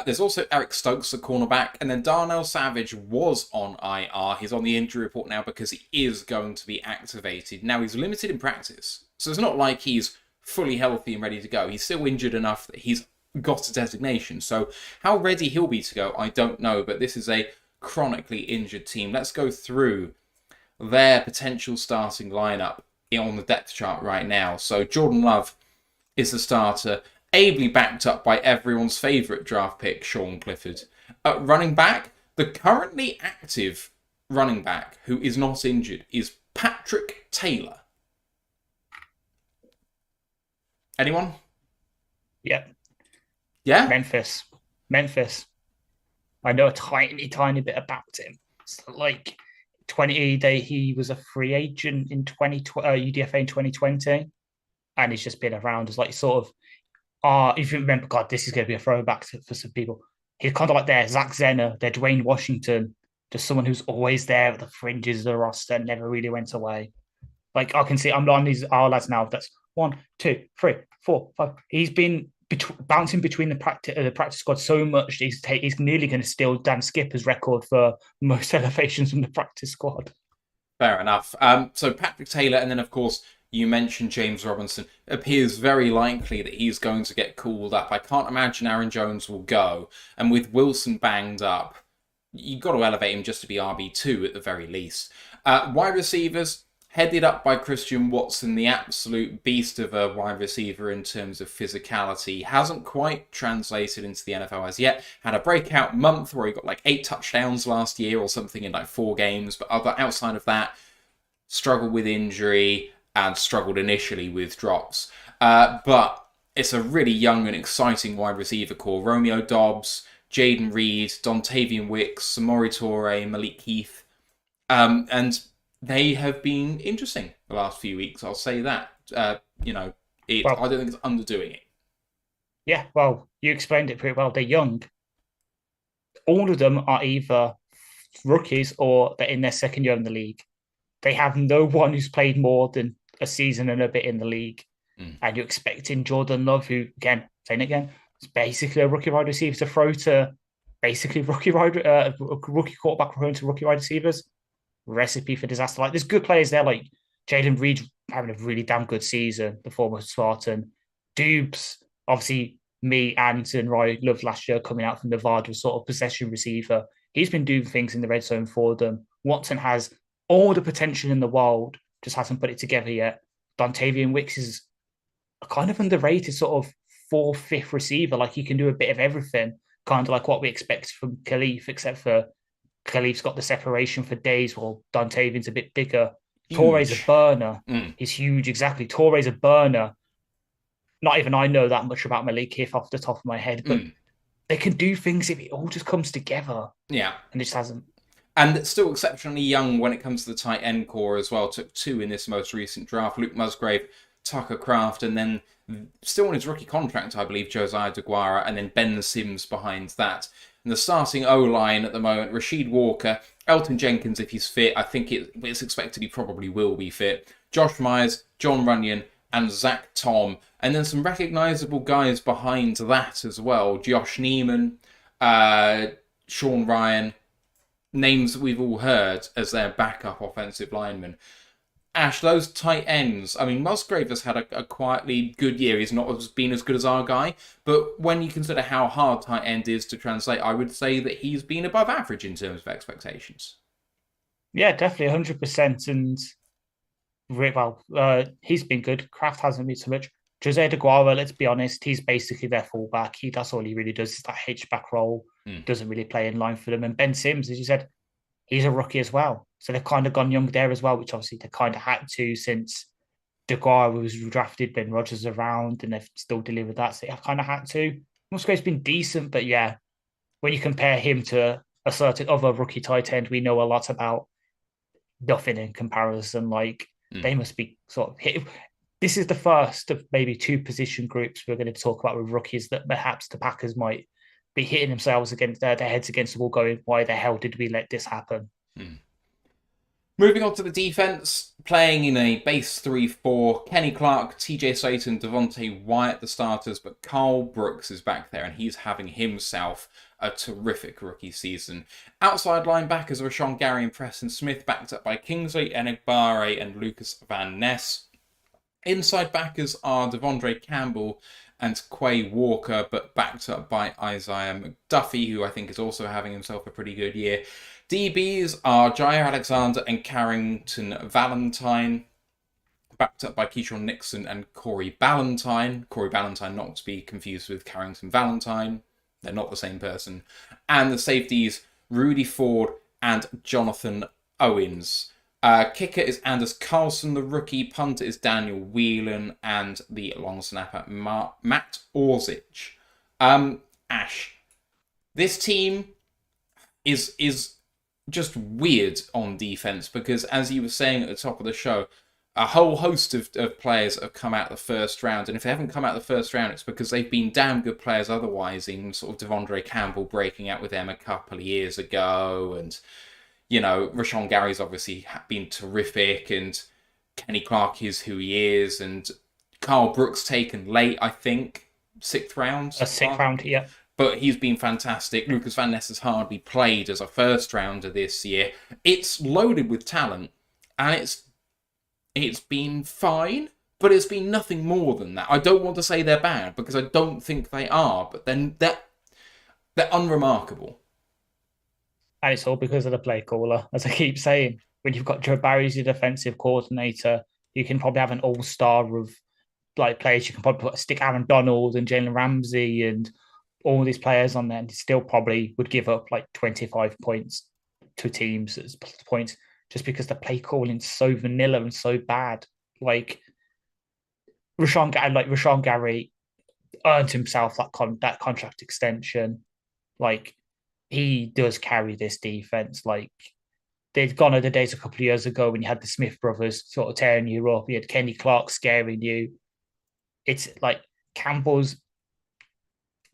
There's also Eric Stokes, the cornerback, and then Darnell Savage was on IR. He's on the injury report now because he is going to be activated. Now, he's limited in practice, so it's not like he's fully healthy and ready to go. He's still injured enough that he's got a designation. So how ready he'll be to go, I don't know, but this is a chronically injured team. Let's go through their potential starting lineup on the depth chart right now. So Jordan Love is the starter, ably backed up by everyone's favourite draft pick, Sean Clifford. At running back, the currently active running back who is not injured is Patrick Taylor. Anyone? Yeah. Yeah? Memphis. I know a tiny bit about him. It's like he was a free agent in UDFA in 2020, and he's just been around as like sort of, if you remember, God, this is going to be a throwback for some people. He's kind of like their Zach Zenner, their Dwayne Washington, just someone who's always there at the fringes of the roster, never really went away. Like, I can see, I'm on these lads now. That's 1, 2, 3, 4, 5. He's been bouncing between the practice squad so much, he's nearly going to steal Dan Skipper's record for most elevations from the practice squad. Fair enough. So Patrick Taylor, and then, of course, You mentioned James Robinson. It appears very likely that he's going to get called up. I can't imagine Aaron Jones will go. And with Wilson banged up, you've got to elevate him just to be RB2 at the very least. Wide receivers, headed up by Christian Watson, the absolute beast of a wide receiver in terms of physicality. Hasn't quite translated into the NFL as yet. Had a breakout month where he got like 8 touchdowns last year or something in like 4 games. But outside of that, struggled with injury and struggled initially with drops. But it's a really young and exciting wide receiver core. Romeo Dobbs, Jaden Reed, Dontavian Wicks, Samori Toure, Malik Heath. And they have been interesting the last few weeks, I'll say that. I don't think it's underdoing it. Yeah, well, you explained it pretty well. They're young. All of them are either rookies or they're in their second year in the league. They have no one who's played more than a season and a bit in the league. And you're expecting Jordan Love, who, again, saying it again, is basically a rookie wide receiver to throw to basically rookie quarterback thrown to rookie wide receivers. Recipe for disaster. Like, there's good players there, like Jaden Reed having a really damn good season, the former Spartan. Dubes, obviously, me, Anton, Roy loved last year coming out from Nevada, sort of possession receiver. He's been doing things in the red zone for them. Watson has all the potential in the world, just hasn't put it together yet. Dontavian Wicks is a kind of underrated sort of 4th, 5th receiver. Like, he can do a bit of everything, kind of like what we expect from Khalif, except for Khalif's got the separation for days, while Dontavian's a bit bigger. Toure's a burner. He's huge, exactly. Toure's a burner. Not even I know that much about Malik Heath off the top of my head, but they can do things if it all just comes together. Yeah. And it just hasn't. And it's still exceptionally young when it comes to the tight end core as well. Took 2 in this most recent draft. Luke Musgrave, Tucker Kraft, and then still on his rookie contract, I believe, Josiah DeGuara, and then Ben Sims behind that. And the starting O-line at the moment, Rasheed Walker, Elton Jenkins if he's fit. I think it's expected he probably will be fit. Josh Myers, John Runyon, and Zach Tom. And then some recognisable guys behind that as well. Josh Neiman, Sean Ryan, names that we've all heard as their backup offensive linemen. Ash, those tight ends, I mean, Musgrave has had a quietly good year. He's not been as good as our guy, but when you consider how hard tight end is to translate, I would say that he's been above average in terms of expectations. Yeah, definitely 100%. And he's been good. Kraft hasn't been so much. Jose DeGuara, let's be honest, he's basically their fullback. That's all he really does, is that H-back role. Doesn't really play in line for them. And Ben Sims, as you said, he's a rookie as well. So they've kind of gone young there as well, which obviously they kind of had to, since DeGuara was drafted, Ben Rodgers around, and they've still delivered that. So they've kind of had to. Musgrave's been decent, but yeah, when you compare him to a certain other rookie tight end we know a lot about, nothing in comparison. Like, they must be sort of hit. This is the first of maybe 2 position groups we're going to talk about with rookies that perhaps the Packers might be hitting themselves against their heads against the wall, going, why the hell did we let this happen? Moving on to the defense, playing in a base 3-4, Kenny Clark, TJ Slayton, Devontae Wyatt, the starters, but Carl Brooks is back there and he's having himself a terrific rookie season. Outside linebackers are Rashawn Gary and Preston Smith, backed up by Kingsley Enagbare and Lucas Van Ness. Inside backers are Devondre Campbell and Quay Walker, but backed up by Isaiah McDuffie, who I think is also having himself a pretty good year. DBs are Jair Alexander and Carrington Valentine, backed up by Keyshawn Nixon and Corey Ballantyne. Corey Ballantyne, not to be confused with Carrington Valentine. They're not the same person. And the safeties, Rudy Ford and Jonathan Owens. Kicker is Anders Carlson, the rookie. Punter is Daniel Whelan, and the long snapper, Matt Orzic. Ash, this team is just weird on defense because, as you were saying at the top of the show, a whole host of players have come out the first round, and if they haven't come out the first round, it's because they've been damn good players otherwise, in sort of Devondre Campbell breaking out with them a couple of years ago, and, you know, Rashawn Gary's obviously been terrific, and Kenny Clark is who he is, and Carl Brooks taken late, I think, 6th round. A 6th round, yeah. But he's been fantastic. Lucas Van Ness has hardly played as a first rounder this year. It's loaded with talent, and it's been fine, but it's been nothing more than that. I don't want to say they're bad because I don't think they are, but then they're unremarkable. And it's all because of the play caller, as I keep saying. When you've got Joe Barry as your defensive coordinator, you can probably have an all-star of like players. You can probably stick Aaron Donald and Jalen Ramsey and all these players on there, and still probably would give up like 25 points to teams as points just because the play calling's so vanilla and so bad. Like Rashawn Gary earned himself that contract extension. Like he does carry this defense. Like they've gone are the days a couple of years ago when you had the Smith brothers sort of tearing you up. You had Kenny Clark scaring you. It's like Campbell's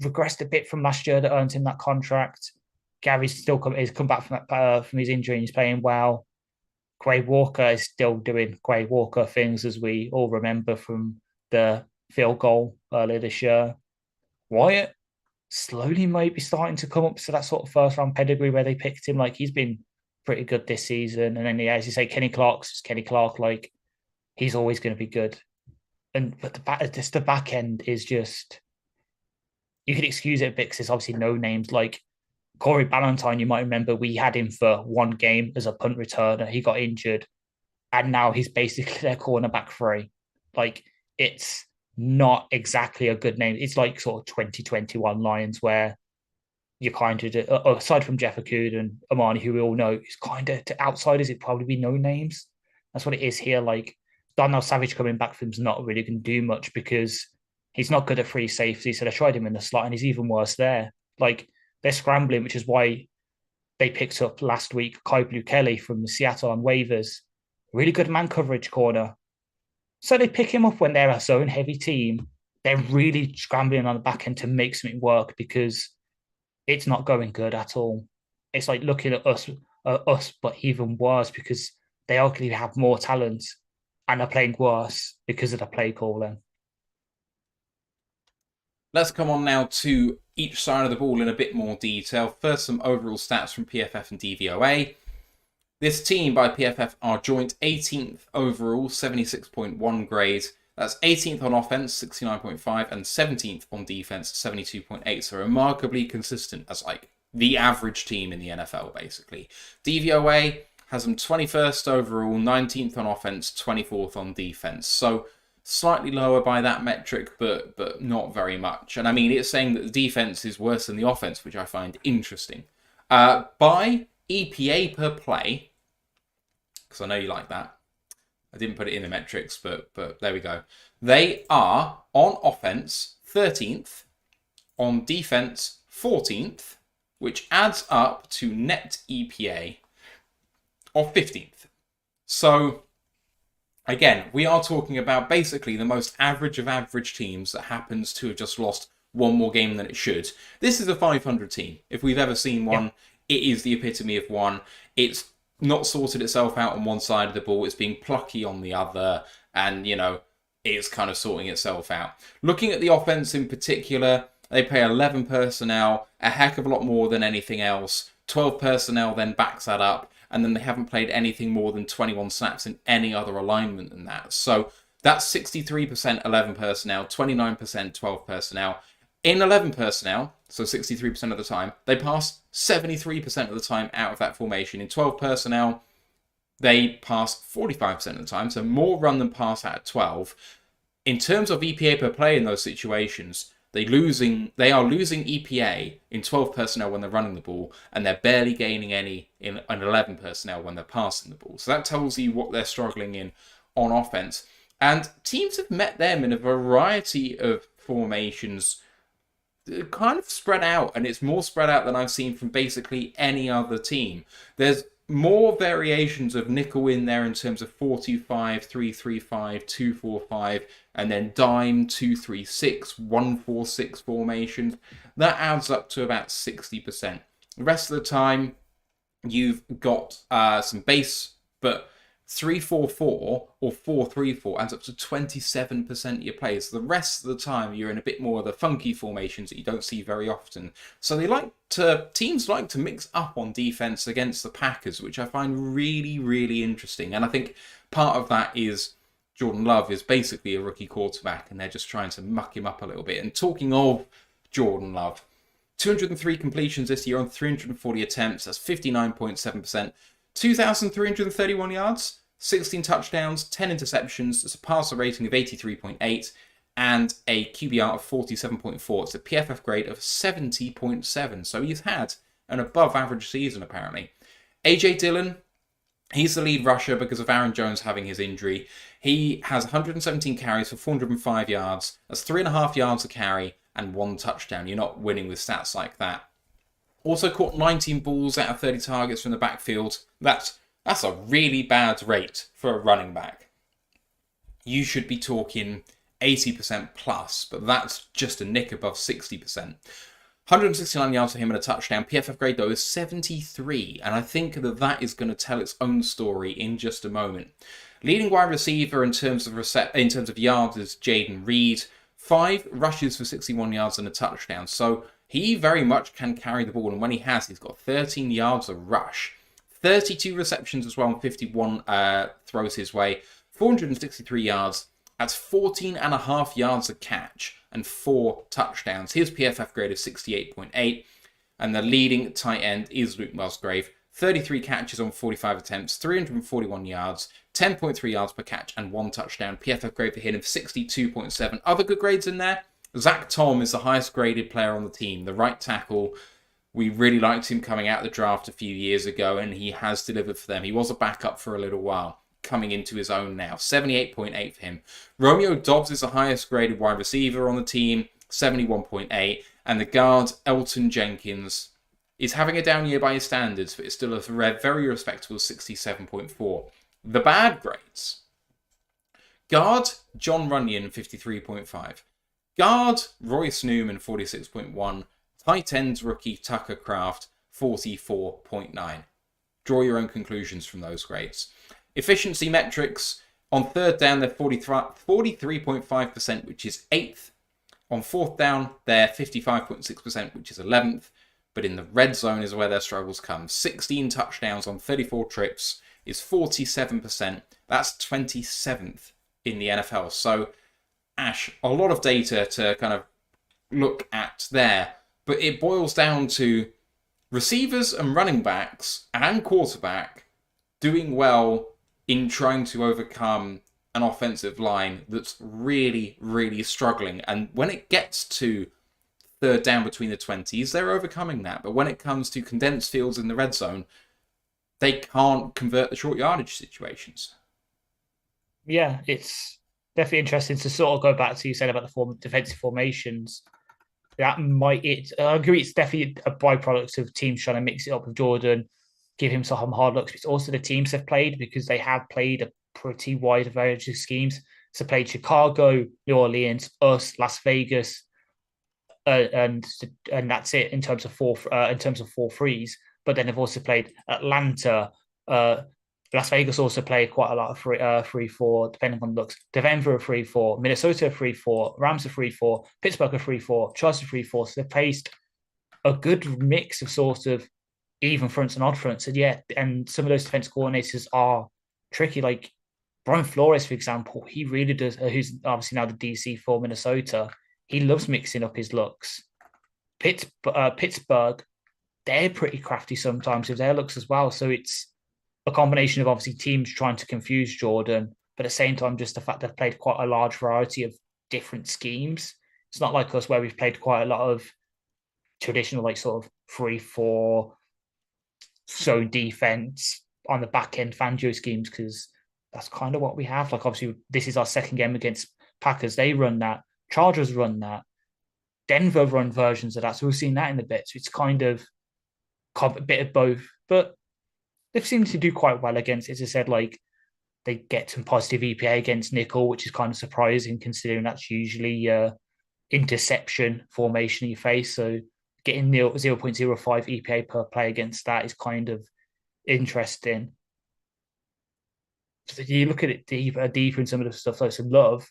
regressed a bit from last year that earned him that contract. Gary's still come back from that from his injury and he's playing well. Quay Walker is still doing Quay Walker things, as we all remember from the field goal earlier this year. Wyatt slowly maybe starting to come up to that sort of first round pedigree where they picked him. Like he's been pretty good this season. And then, as you say, Kenny Clark's just Kenny Clark. Like he's always going to be good. But the back end is just, you could excuse it a bit because there's obviously no names like Corey Ballantyne. You might remember we had him for one game as a punt returner. He got injured, and now he's basically their cornerback free. Like it's not exactly a good name. It's like sort of 2021 Lions where you kind of, aside from Jeff Okuda and Amani, who we all know, is kind of to outsiders, it'd probably be no names. That's what it is here. Like Darnell Savage coming back from him's not really going to do much because he's not good at free safety. So they tried him in the slot and he's even worse there. Like they're scrambling, which is why they picked up last week Kai Blue Kelly from Seattle on waivers. Really good man coverage corner. So they pick him up when they're a zone heavy team. They're really scrambling on the back end to make something work because it's not going good at all. It's like looking at us, but even worse because they arguably have more talent and are playing worse because of the play calling. Let's come on now to each side of the ball in a bit more detail. First, some overall stats from PFF and DVOA. This team by PFF are joint 18th overall, 76.1 grade. That's 18th on offense, 69.5, and 17th on defense, 72.8. So remarkably consistent as like the average team in the NFL, basically. DVOA has them 21st overall, 19th on offense, 24th on defense. So slightly lower by that metric, but not very much. And I mean, it's saying that the defense is worse than the offense, which I find interesting. By EPA per play, because I know you like that. I didn't put it in the metrics, but there we go. They are on offense 13th, on defense 14th, which adds up to net EPA of 15th. So again, we are talking about basically the most average of average teams that happens to have just lost one more game than it should. This is a 500 team. If we've ever seen one, It is the epitome of one. It's not sorted itself out on one side of the ball. It's being plucky on the other. And, you know, it's kind of sorting itself out. Looking at the offense in particular, they play 11 personnel, a heck of a lot more than anything else. 12 personnel then backs that up. And then they haven't played anything more than 21 snaps in any other alignment than that. So that's 63% 11 personnel, 29% 12 personnel. In 11 personnel, so 63% of the time, they pass 73% of the time out of that formation. In 12 personnel, they pass 45% of the time, so more run than pass out of 12. In terms of EPA per play in those situations, they are losing EPA in 12 personnel when they're running the ball, and they're barely gaining any in an 11 personnel when they're passing the ball. So that tells you what they're struggling in on offense. And teams have met them in a variety of formations, kind of spread out, and it's more spread out than I've seen from basically any other team. There's more variations of nickel in there in terms of 4-2-5, 3-3-5, 2-4-5, and then dime 2-3-6, 1-4-6 formations. That adds up to about 60%. The rest of the time, you've got some base, but 3-4-4 or 4-3-4 adds up to 27% of your plays. The rest of the time, you're in a bit more of the funky formations that you don't see very often. So teams like to mix up on defense against the Packers, which I find really, really interesting. And I think Part of that is Jordan Love is basically a rookie quarterback, and they're just trying to muck him up a little bit. And talking of Jordan Love, 203 completions this year on 340 attempts. That's 59.7%. 2,331 yards, 16 touchdowns, 10 interceptions. That's a passer rating of 83.8 and a QBR of 47.4. It's a PFF grade of 70.7. So he's had an above average season, apparently. AJ Dillon, he's the lead rusher because of Aaron Jones having his injury. He has 117 carries for 405 yards. That's 3.5 yards a carry and 1 touchdown. You're not winning with stats like that. Also caught 19 balls out of 30 targets from the backfield. That's a really bad rate for a running back. You should be talking 80% plus, but that's just a nick above 60%. 169 yards for him and a touchdown. PFF grade, though, is 73, and I think that is going to tell its own story in just a moment. Leading wide receiver in terms of yards is Jaden Reed. 5 rushes for 61 yards and a touchdown, so he very much can carry the ball, and when he has, he's got 13 yards a rush. 32 receptions as well, and 51 throws his way. 463 yards. That's 14.5 yards a catch and 4 touchdowns. His PFF grade is 68.8. And the leading tight end is Luke Musgrave. 33 catches on 45 attempts, 341 yards, 10.3 yards per catch, and 1 touchdown. PFF grade for him of 62.7. Other good grades in there. Zach Tom is the highest graded player on the team, the right tackle. We really liked him coming out of the draft a few years ago, and he has delivered for them. He was a backup for a little while, coming into his own now. 78.8 for him. Romeo Dobbs is the highest graded wide receiver on the team, 71.8. And the guard, Elton Jenkins, is having a down year by his standards, but it's still a very respectable 67.4. The bad grades. Guard, John Runyon, 53.5. Guard, Royce Newman, 46.1. Tight ends rookie Tucker Kraft, 44.9. Draw your own conclusions from those grades. Efficiency metrics, on third down, they're 43.5%, which is 8th. On fourth down, they're 55.6%, which is 11th. But in the red zone is where their struggles come. 16 touchdowns on 34 trips is 47%. That's 27th in the NFL. So, Ash, a lot of data to kind of look at there. But it boils down to receivers and running backs and quarterback doing well in trying to overcome an offensive line that's really, really struggling. And when it gets to third down between the 20s, they're overcoming that. But when it comes to condensed fields in the red zone, they can't convert the short yardage situations. Yeah, it's definitely interesting to sort of go back to you said about the defensive formations. I agree, it's definitely a byproduct of teams trying to mix it up with Jordan, give him some hard looks. But it's also the teams they've played, because they have played a pretty wide variety of schemes. So played Chicago, New Orleans, us, Las Vegas, and that's it in terms of 4-3s. But then they've also played Atlanta. Las Vegas also played quite a lot of 3-4, depending on looks. Denver a 3-4, Minnesota a 3-4, Rams a 3-4, Pittsburgh a 3-4, Chargers a 3-4. So they've faced a good mix of sort of even fronts and odd fronts. And some of those defense coordinators are tricky. Like Brian Flores, for example, he really does. Who's obviously now the DC for Minnesota. He loves mixing up his looks. Pittsburgh, they're pretty crafty sometimes with their looks as well. So it's a combination of obviously teams trying to confuse Jordan, but at the same time, just the fact they've played quite a large variety of different schemes. It's not like us where we've played quite a lot of traditional, like sort of 3-4 zone defense on the back end Fangio schemes, because that's kind of what we have. Like obviously, this is our second game against Packers. They run that. Chargers run that. Denver run versions of that. So we've seen that in the bit. So it's kind of a bit of both, but they've seemed to do quite well against, as I said, like they get some positive EPA against nickel, which is kind of surprising considering that's usually interception formation you face. So getting 0.05 EPA per play against that is kind of interesting. So you look at it deeper in some of the stuff like some Love.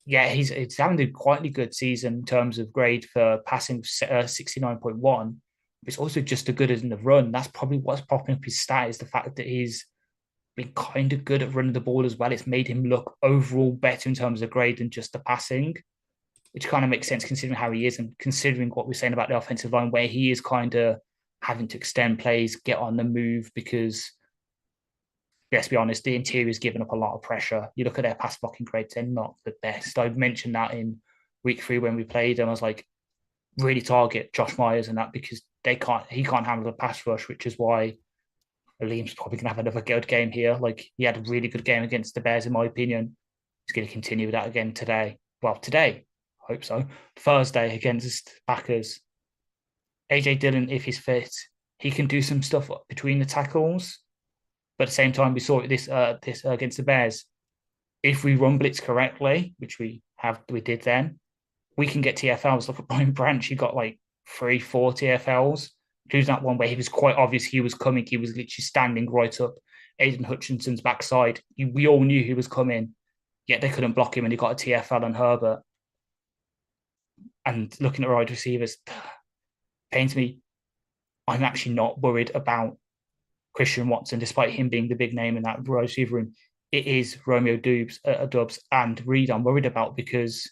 Yeah, he's having a quietly good season in terms of grade for passing 69.1. It's also just as good as in the run. That's probably what's popping up his stat, is the fact that he's been kind of good at running the ball as well. It's made him look overall better in terms of grade than just the passing, which kind of makes sense considering how he is and considering what we're saying about the offensive line, where he is kind of having to extend plays, get on the move, because let's be honest, the interior is giving up a lot of pressure. You look at their pass blocking grades, they're not the best. I mentioned that in week 3 when we played, and I was like, really target Josh Myers and that, because he can't handle the pass rush, which is why Liam's probably going to have another good game here. Like, he had a really good game against the Bears, in my opinion. He's going to continue with that again today. Well, today, I hope so. Thursday against Packers. AJ Dillon, if he's fit, he can do some stuff between the tackles. But at the same time, we saw this against the Bears. If we run blitz correctly, which we did then, we can get TFLs. Look at Brian Branch. He got like 3-4 TFLs. Including that one where he was quite obvious he was coming. He was literally standing right up Aiden Hutchinson's backside. We all knew he was coming, yet they couldn't block him, and he got a TFL on Herbert. And looking at wide receivers, pains me. I'm actually not worried about Christian Watson, despite him being the big name in that wide receiver room. It is Romeo Dubs and Reed I'm worried about, because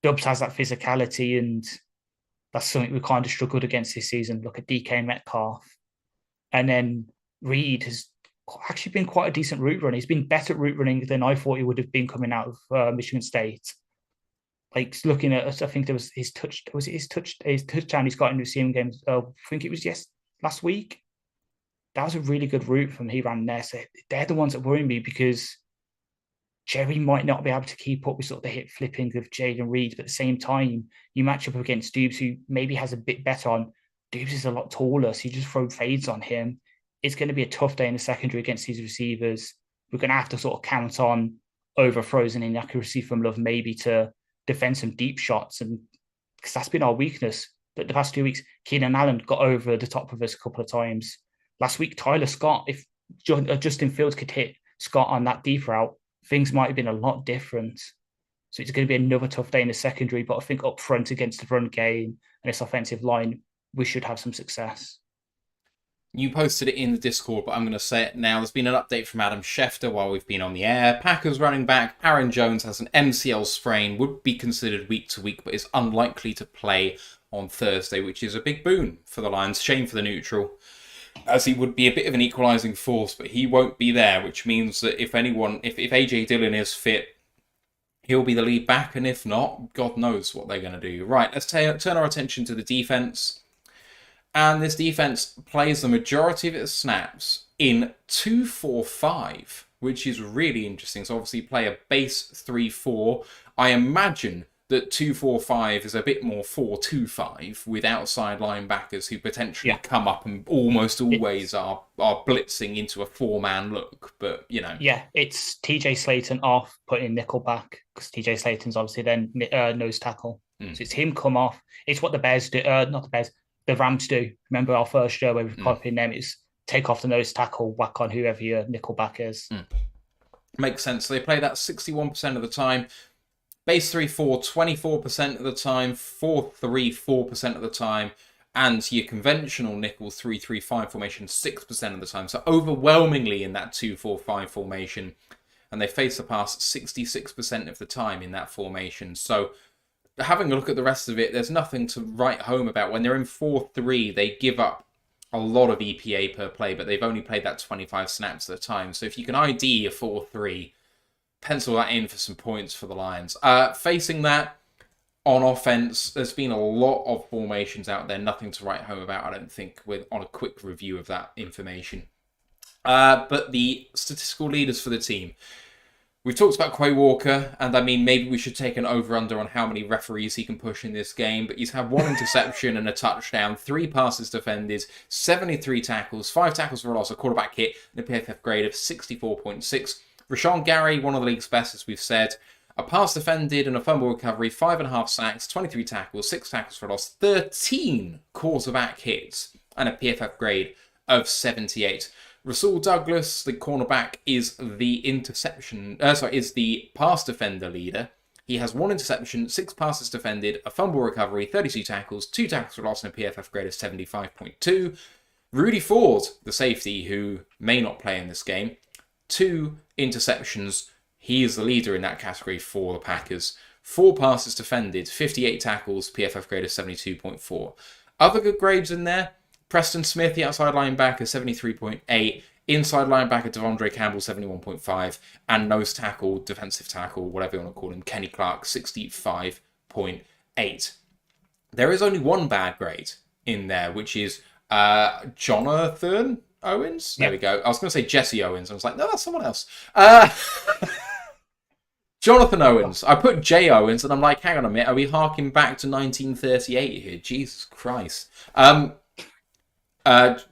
Dubs has that physicality, and that's something we kind of struggled against this season. Look at DK Metcalf. And then Reed has actually been quite a decent route runner. He's been better at route running than I thought he would have been coming out of Michigan State. Like, looking at, I think there was his touchdown he's got in receiving games. I think it was last week. That was a really good route from he ran there. So they're the ones that worry me, because Jerry might not be able to keep up with sort of the hip flipping of Jaden Reed, but at the same time, you match up against Dubes, who maybe has a bit better on. Dubes is a lot taller, so you just throw fades on him. It's going to be a tough day in the secondary against these receivers. We're going to have to sort of count on overthrows and inaccuracy from Love, maybe to defend some deep shots, and because that's been our weakness. But the past 2 weeks, Keenan Allen got over the top of us a couple of times. Last week, Tyler Scott, if Justin Fields could hit Scott on that deep route, things might have been a lot different. So it's going to be another tough day in the secondary, but I think up front against the run game and this offensive line, we should have some success. You posted it in the Discord, but I'm going to say it now. There's been an update from Adam Schefter while we've been on the air. Packers running back Aaron Jones has an MCL sprain, would be considered week to week, but is unlikely to play on Thursday, which is a big boon for the Lions. Shame for the neutral, as he would be a bit of an equalising force, but he won't be there, which means that if AJ Dillon is fit, he'll be the lead back, and if not, God knows what they're going to do. Right, let's turn our attention to the defence. And this defence plays the majority of its snaps in 2-4-5, which is really interesting. So obviously play a base 3-4. I imagine that 2-4-5 is a bit more 4-2-5 with outside linebackers who potentially come up and almost always are blitzing into a 4-man look. But, you know. Yeah, it's TJ Slayton off, putting nickel back, because TJ Slayton's obviously then nose tackle. So it's him come off. It's what the Bears do, not the Bears, the Rams do. Remember our first show where we were copying them? It's take off the nose tackle, whack on whoever your nickel back is. Makes sense. So they play that 61% of the time. Base 3-4, 24% of the time. 4-3, 4% of the time. And your conventional nickel 3-3-5 formation, 6% of the time. So overwhelmingly in that 2-4-5 formation. And they face the pass 66% of the time in that formation. So having a look at the rest of it, there's nothing to write home about. When they're in 4-3, they give up a lot of EPA per play, but they've only played that 25 snaps at a time. So if you can ID a 4-3, pencil that in for some points for the Lions. Facing that, on offense, there's been a lot of formations out there. Nothing to write home about, I don't think, on a quick review of that information. But the statistical leaders for the team. We've talked about Quay Walker, and I mean, maybe we should take an over-under on how many referees he can push in this game, but he's had 1 interception and a touchdown, 3 passes defended, 73 tackles, 5 tackles for a loss, a quarterback hit, and a PFF grade of 64.6. Rashawn Gary, one of the league's best, as we've said. A pass defended and a fumble recovery, 5.5 sacks, 23 tackles, 6 tackles for a loss, 13 quarterback hits, and a PFF grade of 78. Rasul Douglas, the cornerback, is the pass defender leader. He has 1 interception, 6 passes defended, a fumble recovery, 32 tackles, 2 tackles for loss, and a PFF grade of 75.2. Rudy Ford, the safety, who may not play in this game, 2 interceptions. He is the leader in that category for the Packers. 4 passes defended, 58 tackles, PFF grade of 72.4. Other good grades in there. Preston Smith, the outside linebacker, 73.8. Inside linebacker Devondre Campbell, 71.5. And nose tackle, defensive tackle, whatever you want to call him, Kenny Clark, 65.8. There is only one bad grade in there, which is Jonathan Owens. There we go. I was going to say Jesse Owens. I was like, no, that's someone else. Jonathan Owens. I put J. Owens, and I'm like, hang on a minute. Are we harking back to 1938 here? Jesus Christ.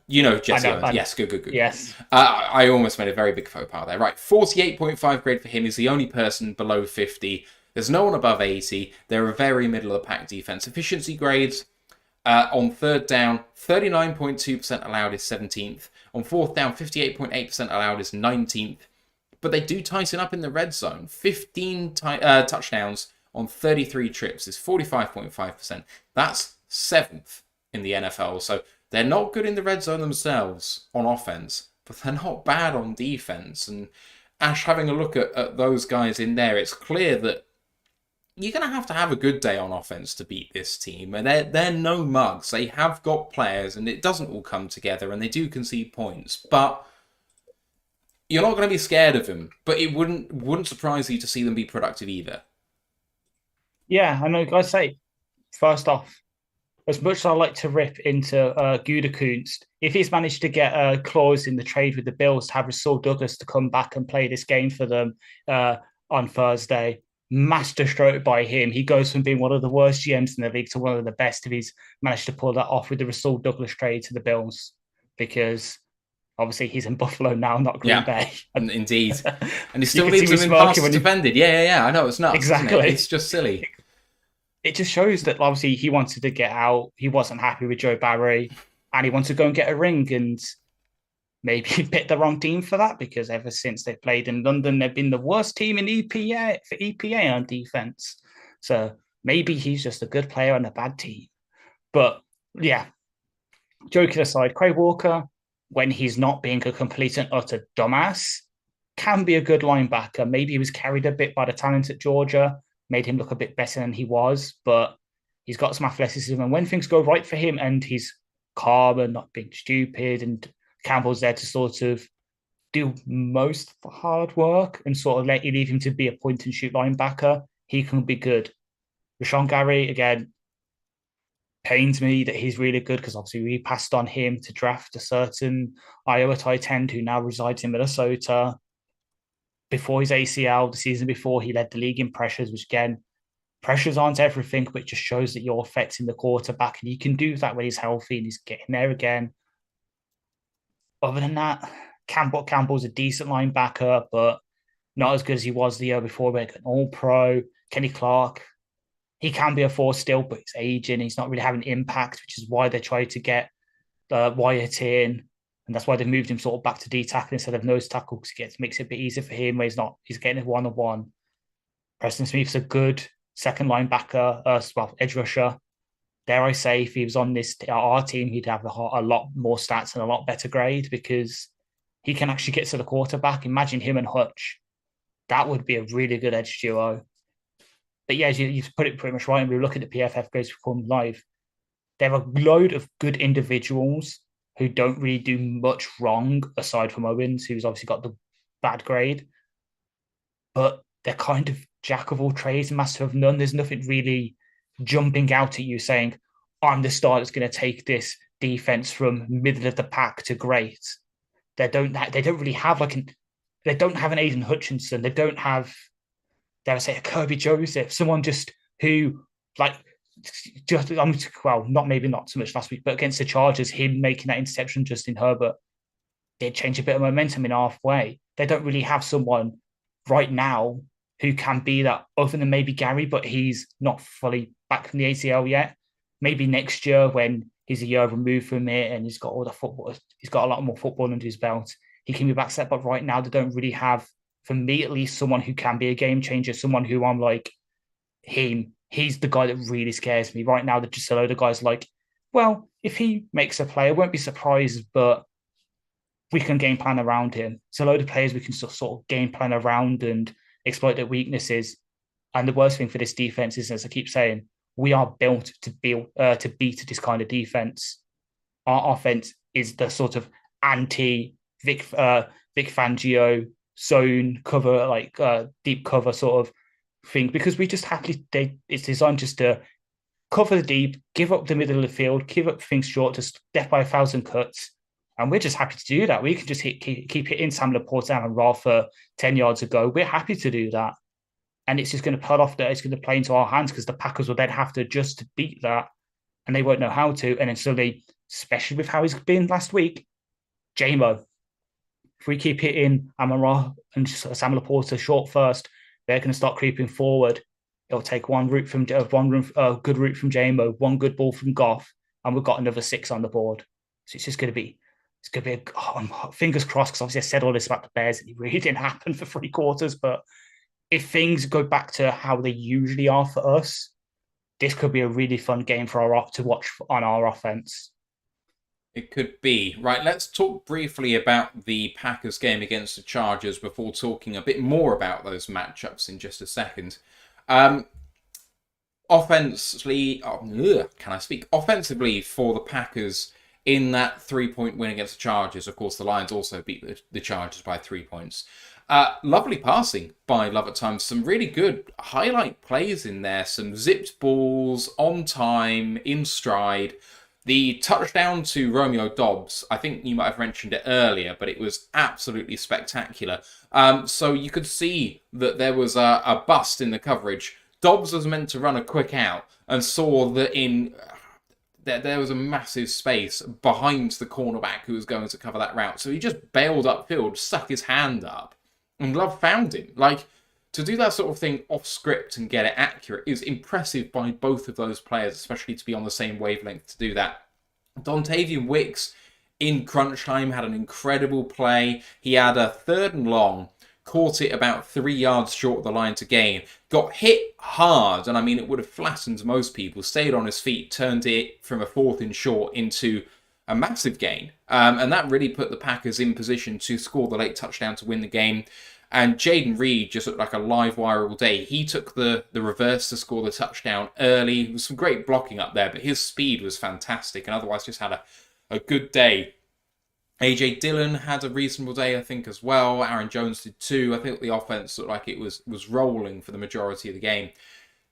You know Jesse Owens. Yes, good. Yes. I almost made a very big faux pas there. Right, 48.5 grade for him. He's the only person below 50. There's no one above 80. They're a very middle-of-the-pack defense. Efficiency grades, on third down, 39.2% allowed is 17th. On fourth down, 58.8% allowed is 19th. But they do tighten up in the red zone. 15 touchdowns on 33 trips is 45.5%. That's 7th in the NFL. So they're not good in the red zone themselves on offense, but they're not bad on defense. And Ash, having a look at those guys in there, it's clear that you're going to have a good day on offense to beat this team. And they're no mugs. They have got players, and it doesn't all come together, and they do concede points. But you're not going to be scared of them. But it wouldn't surprise you to see them be productive either. Yeah, I know. Guys, say first off, as much as I like to rip into Gutekunst, if he's managed to get a clause in the trade with the Bills to have Rasul Douglas to come back and play this game for them on Thursday, masterstroke by him. He goes from being one of the worst GMs in the league to one of the best if he's managed to pull that off with the Rasul Douglas trade to the Bills, because obviously he's in Buffalo now, not Green Bay. Indeed. And he still leaves him in passes defended. Yeah. I know, it's nuts. Exactly. It's just silly. It just shows that obviously he wanted to get out. He wasn't happy with Joe Barry, and he wanted to go and get a ring. And maybe he picked the wrong team for that, because ever since they played in London, they've been the worst team in EPA on defense. So maybe he's just a good player on a bad team. But yeah, joking aside, Quay Walker, when he's not being a complete and utter dumbass, can be a good linebacker. Maybe he was carried a bit by the talent at Georgia, made him look a bit better than he was, but he's got some athleticism. And when things go right for him and he's calm and not being stupid, and Campbell's there to sort of do most of the hard work and sort of leave him to be a point and shoot linebacker, he can be good. Rashawn Gary, again, pains me that he's really good, because obviously we passed on him to draft a certain Iowa tight end who now resides in Minnesota. Before his ACL, the season before, he led the league in pressures, which again, pressures aren't everything, but it just shows that you're affecting the quarterback, and you can do that when he's healthy and he's getting there again. Other than that, Campbell's a decent linebacker, but not as good as he was the year before. Like an all-pro. Kenny Clark, he can be a force still, but he's aging. He's not really having impact, which is why they tried to get Wyatt in. And that's why they moved him sort of back to D-tackle instead of nose tackle, because it makes it a bit easier for him where he's getting a one-on-one. Preston Smith's a good second linebacker, edge rusher. Dare I say, if he was on our team, he'd have a lot more stats and a lot better grade, because he can actually get to the quarterback. Imagine him and Hutch. That would be a really good edge duo. But yeah, you've put it pretty much right. And we were looking at PFF grades before live. There are a load of good individuals who don't really do much wrong, aside from Owens, who's obviously got the bad grade. But they're kind of jack of all trades, master of none. There's nothing really jumping out at you saying, I'm the star that's going to take this defense from middle of the pack to great. They don't really have they don't have an Aiden Hutchinson. They don't have, dare I say, a Kirby Joseph, someone just who not so much last week, but against the Chargers, him making that interception, Justin Herbert, did change a bit of momentum in halfway. They don't really have someone right now who can be that, other than maybe Gary, but he's not fully back from the ACL yet. Maybe next year, when he's a year removed from it and he's got all the football, he's got a lot more football under his belt, he can be back set. But right now, they don't really have, for me at least, someone who can be a game changer, someone who I'm like, he's the guy that really scares me. Right now, they're just a load of guys like, well, if he makes a play, I won't be surprised, but we can game plan around him. It's a load of players we can sort of game plan around and exploit their weaknesses. And the worst thing for this defense is, as I keep saying, we are built to beat this kind of defense. Our offense is the sort of anti Vic Fangio zone cover, like deep cover sort of thing, because we just it's designed just to cover the deep, give up the middle of the field, give up things short, just death by 1,000 cuts. And we're just happy to do that. We can just keep hitting Sam Laporte down and Rafa 10 yards ago. We're happy to do that. And it's just going to it's going to play into our hands because the Packers will then have to adjust to beat that. And they won't know how to. And then suddenly, especially with how he's been last week, JMO, if we keep hitting Amara and Sam Laporte short first, they're going to start creeping forward. It'll take one good route from JMO, one good ball from Goff, and we've got another 6 on the board. So it's going to be fingers crossed, because obviously I said all this about the Bears and it really didn't happen for 3 quarters. But if things go back to how they usually are for us, this could be a really fun game to watch on our offense. It could be. Right, let's talk briefly about the Packers game against the Chargers before talking a bit more about those matchups in just a second. Offensively for the Packers in that 3-point win against the Chargers, of course, the Lions also beat the Chargers by 3 points. Lovely passing by Love at times. Some really good highlight plays in there. Some zipped balls on time, in stride. The touchdown to Romeo Dobbs, I think you might have mentioned it earlier, but it was absolutely spectacular. So you could see that there was a bust in the coverage. Dobbs was meant to run a quick out and saw that there was a massive space behind the cornerback who was going to cover that route. So he just bailed upfield, stuck his hand up, and Love found him. Like, to do that sort of thing off script and get it accurate is impressive by both of those players, especially to be on the same wavelength to do that. Dontavian Wicks in crunch time had an incredible play. He had a 3rd and long, caught it about 3 yards short of the line to gain, got hit hard, and I mean it would have flattened most people, stayed on his feet, turned it from a 4th and short into a massive gain. And that really put the Packers in position to score the late touchdown to win the game. And Jaden Reed just looked like a live wire all day. He took the reverse to score the touchdown early. There was some great blocking up there, but his speed was fantastic and otherwise just had a good day. AJ Dillon had a reasonable day, I think, as well. Aaron Jones did too. I think the offense looked like it was rolling for the majority of the game.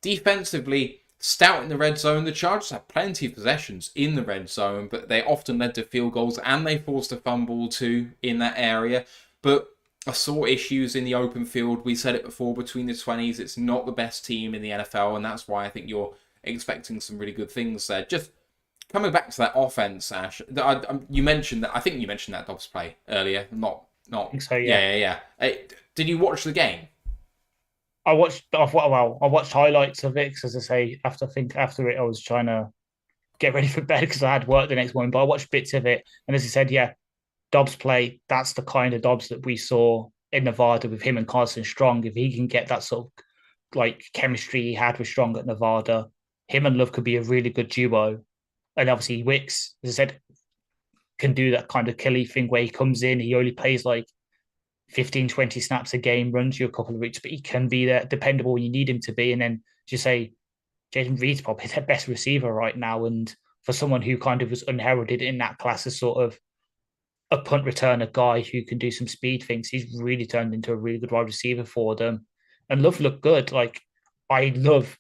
Defensively, stout in the red zone. The Chargers had plenty of possessions in the red zone, but they often led to field goals and they forced a fumble too in that area. But I saw issues in the open field. We said it before, between the 20s. It's not the best team in the NFL, and that's why I think you're expecting some really good things there. Just coming back to that offense, Ash, you mentioned that. I think you mentioned that Dobbs play earlier. Not. I think so, yeah. Yeah. Did you watch the game? I watched highlights of it because, as I say, after it, I was trying to get ready for bed because I had work the next morning. But I watched bits of it, and as I said, yeah, Dobbs play, that's the kind of Dobbs that we saw in Nevada with him and Carson Strong. If he can get that sort of like chemistry he had with Strong at Nevada, him and Love could be a really good duo. And obviously Wicks, as I said, can do that kind of killy thing where he comes in, he only plays like 15, 20 snaps a game, runs you a couple of routes, but he can be there dependable when you need him to be. And then just say, Jaden Reed's probably their best receiver right now. And for someone who kind of was unheralded in that class as sort of a punt returner guy who can do some speed things, he's really turned into a really good wide receiver for them. And Love looked good. Like, I love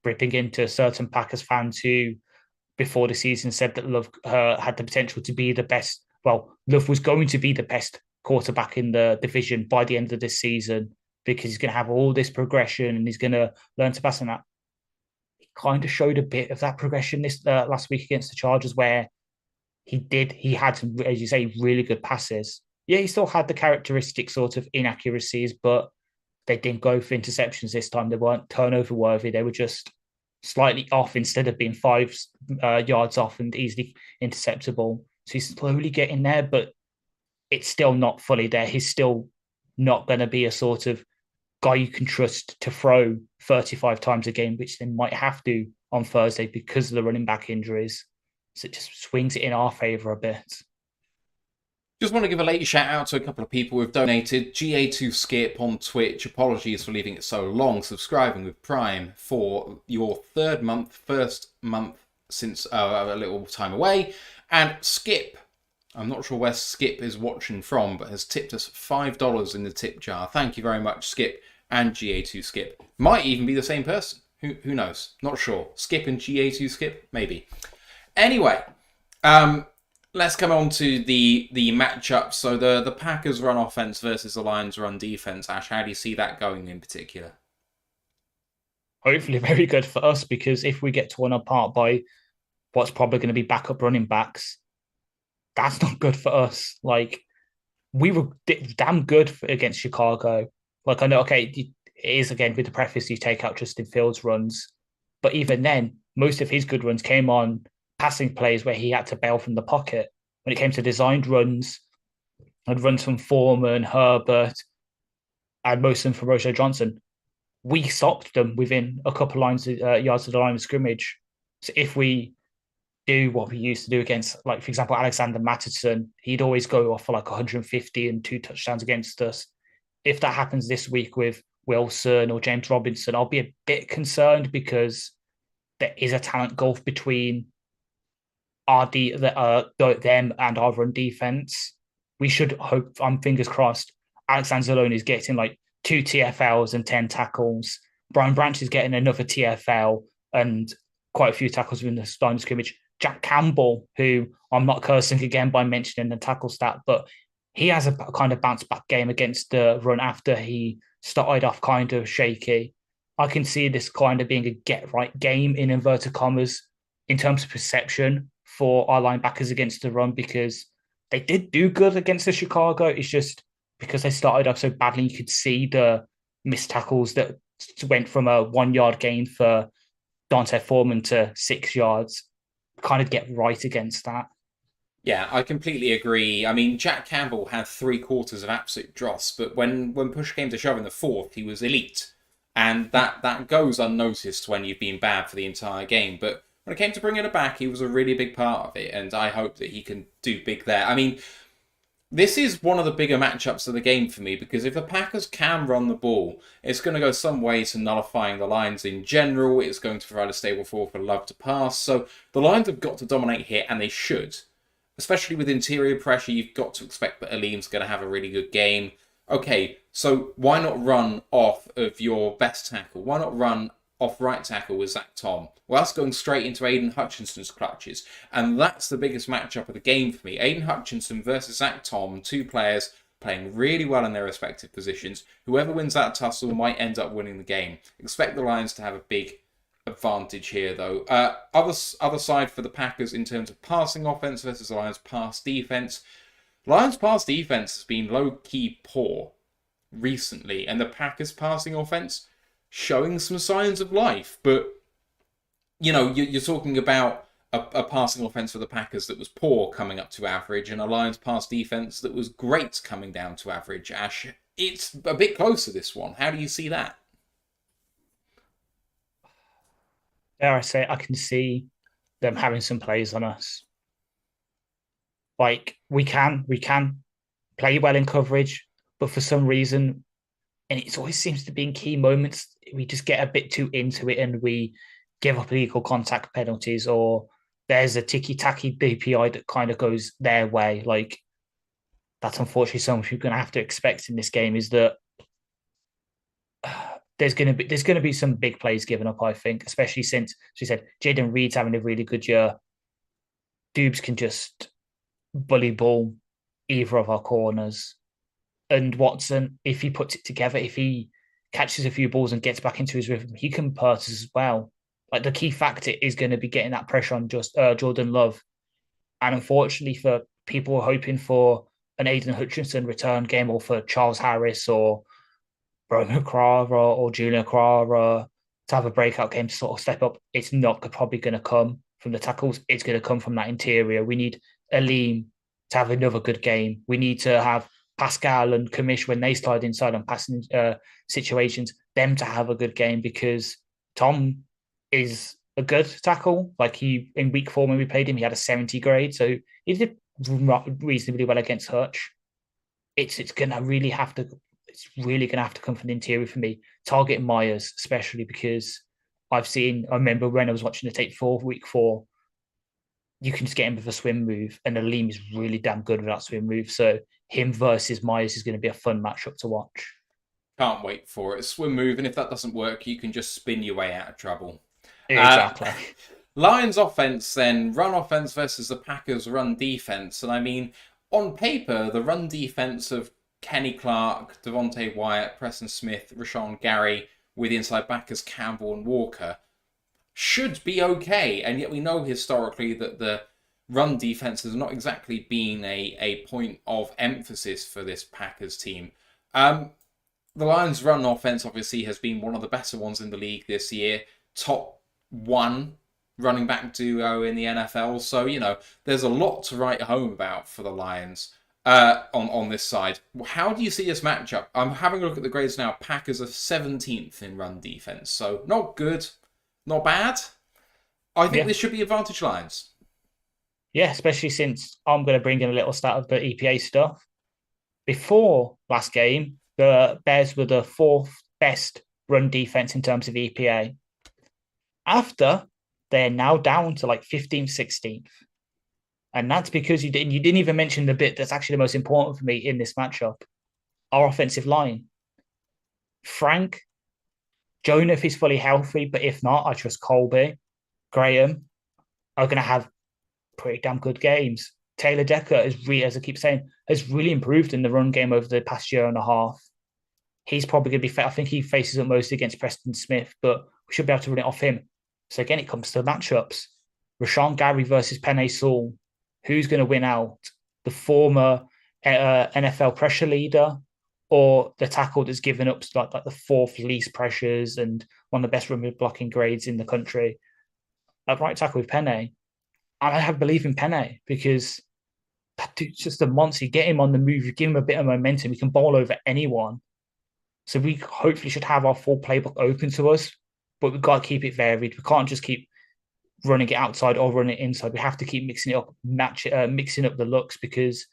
ripping into certain Packers fans who, before the season, said that Love had the potential to be the best. Well, Love was going to be the best quarterback in the division by the end of this season because he's going to have all this progression and he's going to learn to pass on that. He kind of showed a bit of that progression this last week against the Chargers where he had some, as you say, really good passes. Yeah, he still had the characteristic sort of inaccuracies, but they didn't go for interceptions this time. They weren't turnover worthy. They were just slightly off instead of being 5 yards off and easily interceptable. So he's slowly getting there, but it's still not fully there. He's still not going to be a sort of guy you can trust to throw 35 times a game, which they might have to on Thursday because of the running back injuries. So it just swings it in our favour a bit. Just want to give a late shout out to a couple of people who've donated. GA2 Skip on Twitch, apologies for leaving it so long, subscribing with Prime for your first month since a little time away. And Skip, I'm not sure where Skip is watching from, but has tipped us $5 in the tip jar. Thank you very much, Skip and GA2 Skip. Might even be the same person. Who knows? Not sure. Skip and GA2 Skip? Maybe. Anyway, let's come on to the matchup. So the Packers run offense versus the Lions run defense. Ash, how do you see that going in particular? Hopefully very good for us, because if we get torn apart by what's probably going to be backup running backs, that's not good for us. Like, we were damn good against Chicago. Like, I know, okay, it is, again, with the preface, you take out Justin Fields' runs. But even then, most of his good runs came on passing plays where he had to bail from the pocket. When it came to designed runs, and runs from Foreman, Herbert, and most of them from Rojo Johnson, we stopped them within a couple yards of the line of scrimmage. So if we do what we used to do against, like, for example, Alexander Mattison, he'd always go off for like 150 and 2 touchdowns against us. If that happens this week with Wilson or James Robinson, I'll be a bit concerned, because there is a talent gulf between them and our run defense. We should hope, I'm fingers crossed, Alexander Zalone is getting like 2 TFLs and 10 tackles. Brian Branch is getting another TFL and quite a few tackles within the line of scrimmage. Jack Campbell, who I'm not cursing again by mentioning the tackle stat, but he has a kind of bounce back game against the run after he started off kind of shaky. I can see this kind of being a get right game in inverted commas in terms of perception for our linebackers against the run, because they did do good against the Chicago. It's just because they started off so badly, you could see the missed tackles that went from a 1 yard gain for Dante Foreman to 6 yards. Kind of get right against that. Yeah, I completely agree. I mean, Jack Campbell had 3 quarters of absolute dross, but when push came to shove in the fourth, he was elite. And that goes unnoticed when you've been bad for the entire game. But when it came to bringing it back, he was a really big part of it, and I hope that he can do big there. I mean, this is one of the bigger matchups of the game for me, because if the Packers can run the ball, it's going to go some way to nullifying the Lions in general. It's going to provide a stable floor for Love to pass. So the Lions have got to dominate here, and they should. Especially with interior pressure, you've got to expect that Aleem's going to have a really good game. Okay, so why not run off of your best tackle? Why not run off right tackle with Zach Tom? Well, that's going straight into Aiden Hutchinson's clutches. And that's the biggest matchup of the game for me. Aiden Hutchinson versus Zach Tom, 2 players playing really well in their respective positions. Whoever wins that tussle might end up winning the game. Expect the Lions to have a big advantage here, though. Other side for the Packers in terms of passing offense versus the Lions pass defense. Lions pass defense has been low-key poor recently, and the Packers passing offense showing some signs of life. But, you know, you're talking about a passing offense for the Packers that was poor coming up to average, and a Lions pass defense that was great coming down to average. Ash, it's a bit closer, this one. How do you see that? Dare I say, I can see them having some plays on us. Like, we can play well in coverage, but for some reason, and it always seems to be in key moments, we just get a bit too into it and we give up illegal contact penalties, or there's a ticky-tacky DPI that kind of goes their way. Like, that's unfortunately something you're going to have to expect in this game, is that there's going to be some big plays given up, I think, especially since, as we said, Jaden Reed's having a really good year. Dubes can just bully ball either of our corners. And Watson, if he puts it together, if he catches a few balls and gets back into his rhythm, he can purse us as well. Like, the key factor is going to be getting that pressure on just Jordan Love. And unfortunately, for people hoping for an Aiden Hutchinson return game, or for Charles Harris or Roman Crara or Julian Crara to have a breakout game to sort of step up, it's not probably going to come from the tackles. It's going to come from that interior. We need Aleem to have another good game. We need to have Pascal and Kamish, when they slide inside on passing situations, them to have a good game, because Tom is a good tackle. Like, in week 4 when we played him, he had a 70 grade. So he did reasonably well against Hutch. It's really gonna have to come from the interior for me. Target Myers, especially because I remember when I was watching the tape for week 4, you can just get him with a swim move, and Aleem is really damn good with that swim move. So him versus Myers is going to be a fun matchup to watch. Can't wait for it. Swim move, and if that doesn't work, you can just spin your way out of trouble. Exactly. Lions offense, then run offense versus the Packers run defense. And I mean, on paper, the run defense of Kenny Clark, Devontae Wyatt, Preston Smith, Rashawn Gary, with inside backers Campbell and Walker, should be okay. And yet we know historically that the run defense has not exactly been a point of emphasis for this Packers team. The Lions' run offense obviously has been one of the better ones in the league this year. Top 1 running back duo in the NFL. So, there's a lot to write home about for the Lions on this side. How do you see this matchup? I'm having a look at the grades now. Packers are 17th in run defense. So, not good, not bad. I think this should be advantage Lions. Yeah, especially since I'm going to bring in a little stat of the EPA stuff. Before last game, the Bears were the 4th best run defense in terms of EPA. After, they're now down to like 15th, 16th. And that's because you didn't even mention the bit that's actually the most important for me in this matchup. Our offensive line. Frank, Jonah if he's fully healthy, but if not, I trust Colby, Graham are going to have pretty damn good games. Taylor Decker, as I keep saying, has really improved in the run game over the past year and a half. He's probably going to be, I think he faces up mostly against Preston Smith, but we should be able to run it off him. So again, it comes to matchups. Rashawn Gary versus Penei Sewell. Who's going to win out? The former NFL pressure leader or the tackle that's given up like the 4th least pressures and one of the best run blocking grades in the country? At right tackle with Penei. And I have belief in Penei because that dude's just a monster. You get him on the move, you give him a bit of momentum, he can bowl over anyone. So we hopefully should have our full playbook open to us, but we've got to keep it varied. We can't just keep running it outside or running it inside. We have to keep mixing it up, mixing up the looks, because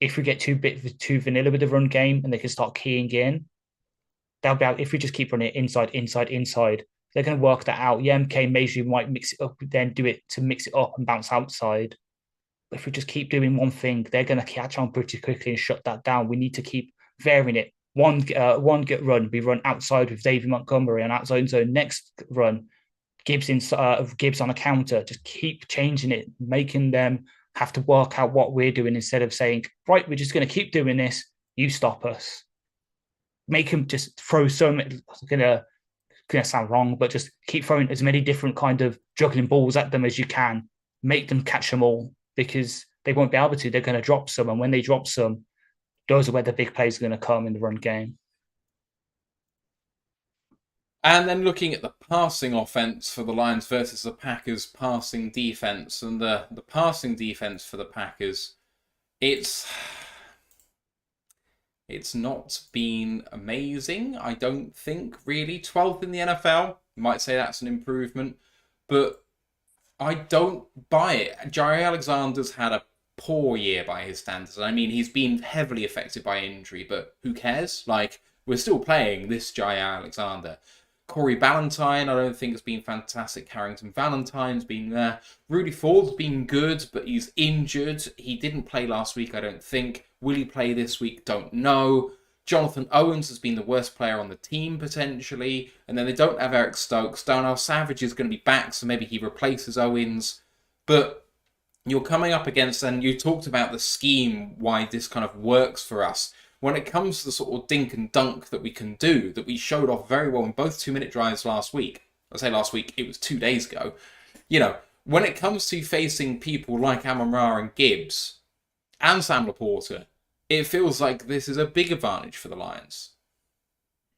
if we get too vanilla with the run game and they can start keying in, they'll be out. If we just keep running it inside, they're going to work that out. Yeah, MK Major might mix it up, then do it to mix it up and bounce outside. But if we just keep doing one thing, they're going to catch on pretty quickly and shut that down. We need to keep varying it. One get run, we run outside with David Montgomery on outside zone. Next run, Gibbs on a counter. Just keep changing it, making them have to work out what we're doing instead of saying, right, we're just going to keep doing this. You stop us. Make them just throw so many. Going to sound wrong, but just keep throwing as many different kind of juggling balls at them as you can. Make them catch them all, because they won't be able to. They're going to drop some, and when they drop some, those are where the big plays are going to come in the run game. And then looking at the passing offense for the Lions versus the Packers passing defense, and the passing defense for the Packers, it's not been amazing, I don't think, really. 12th in the NFL, you might say that's an improvement, but I don't buy it. Jaire Alexander's had a poor year by his standards. I mean, he's been heavily affected by injury, but who cares? Like, we're still playing this Jaire Alexander. Corey Ballantyne, I don't think has been fantastic. Carrington Valentine's been there. Rudy Ford's been good, but he's injured. He didn't play last week, I don't think. Will he play this week? Don't know. Jonathan Owens has been the worst player on the team, potentially. And then they don't have Eric Stokes. Darnell Savage is going to be back, so maybe he replaces Owens. But you're coming up against, and you talked about the scheme, why this kind of works for us. When it comes to the sort of dink and dunk that we can do, that we showed off very well in both 2-minute drives last week. I say last week, it was 2 days ago. When it comes to facing people like Amon-Ra and Gibbs and Sam Laporta, it feels like this is a big advantage for the Lions.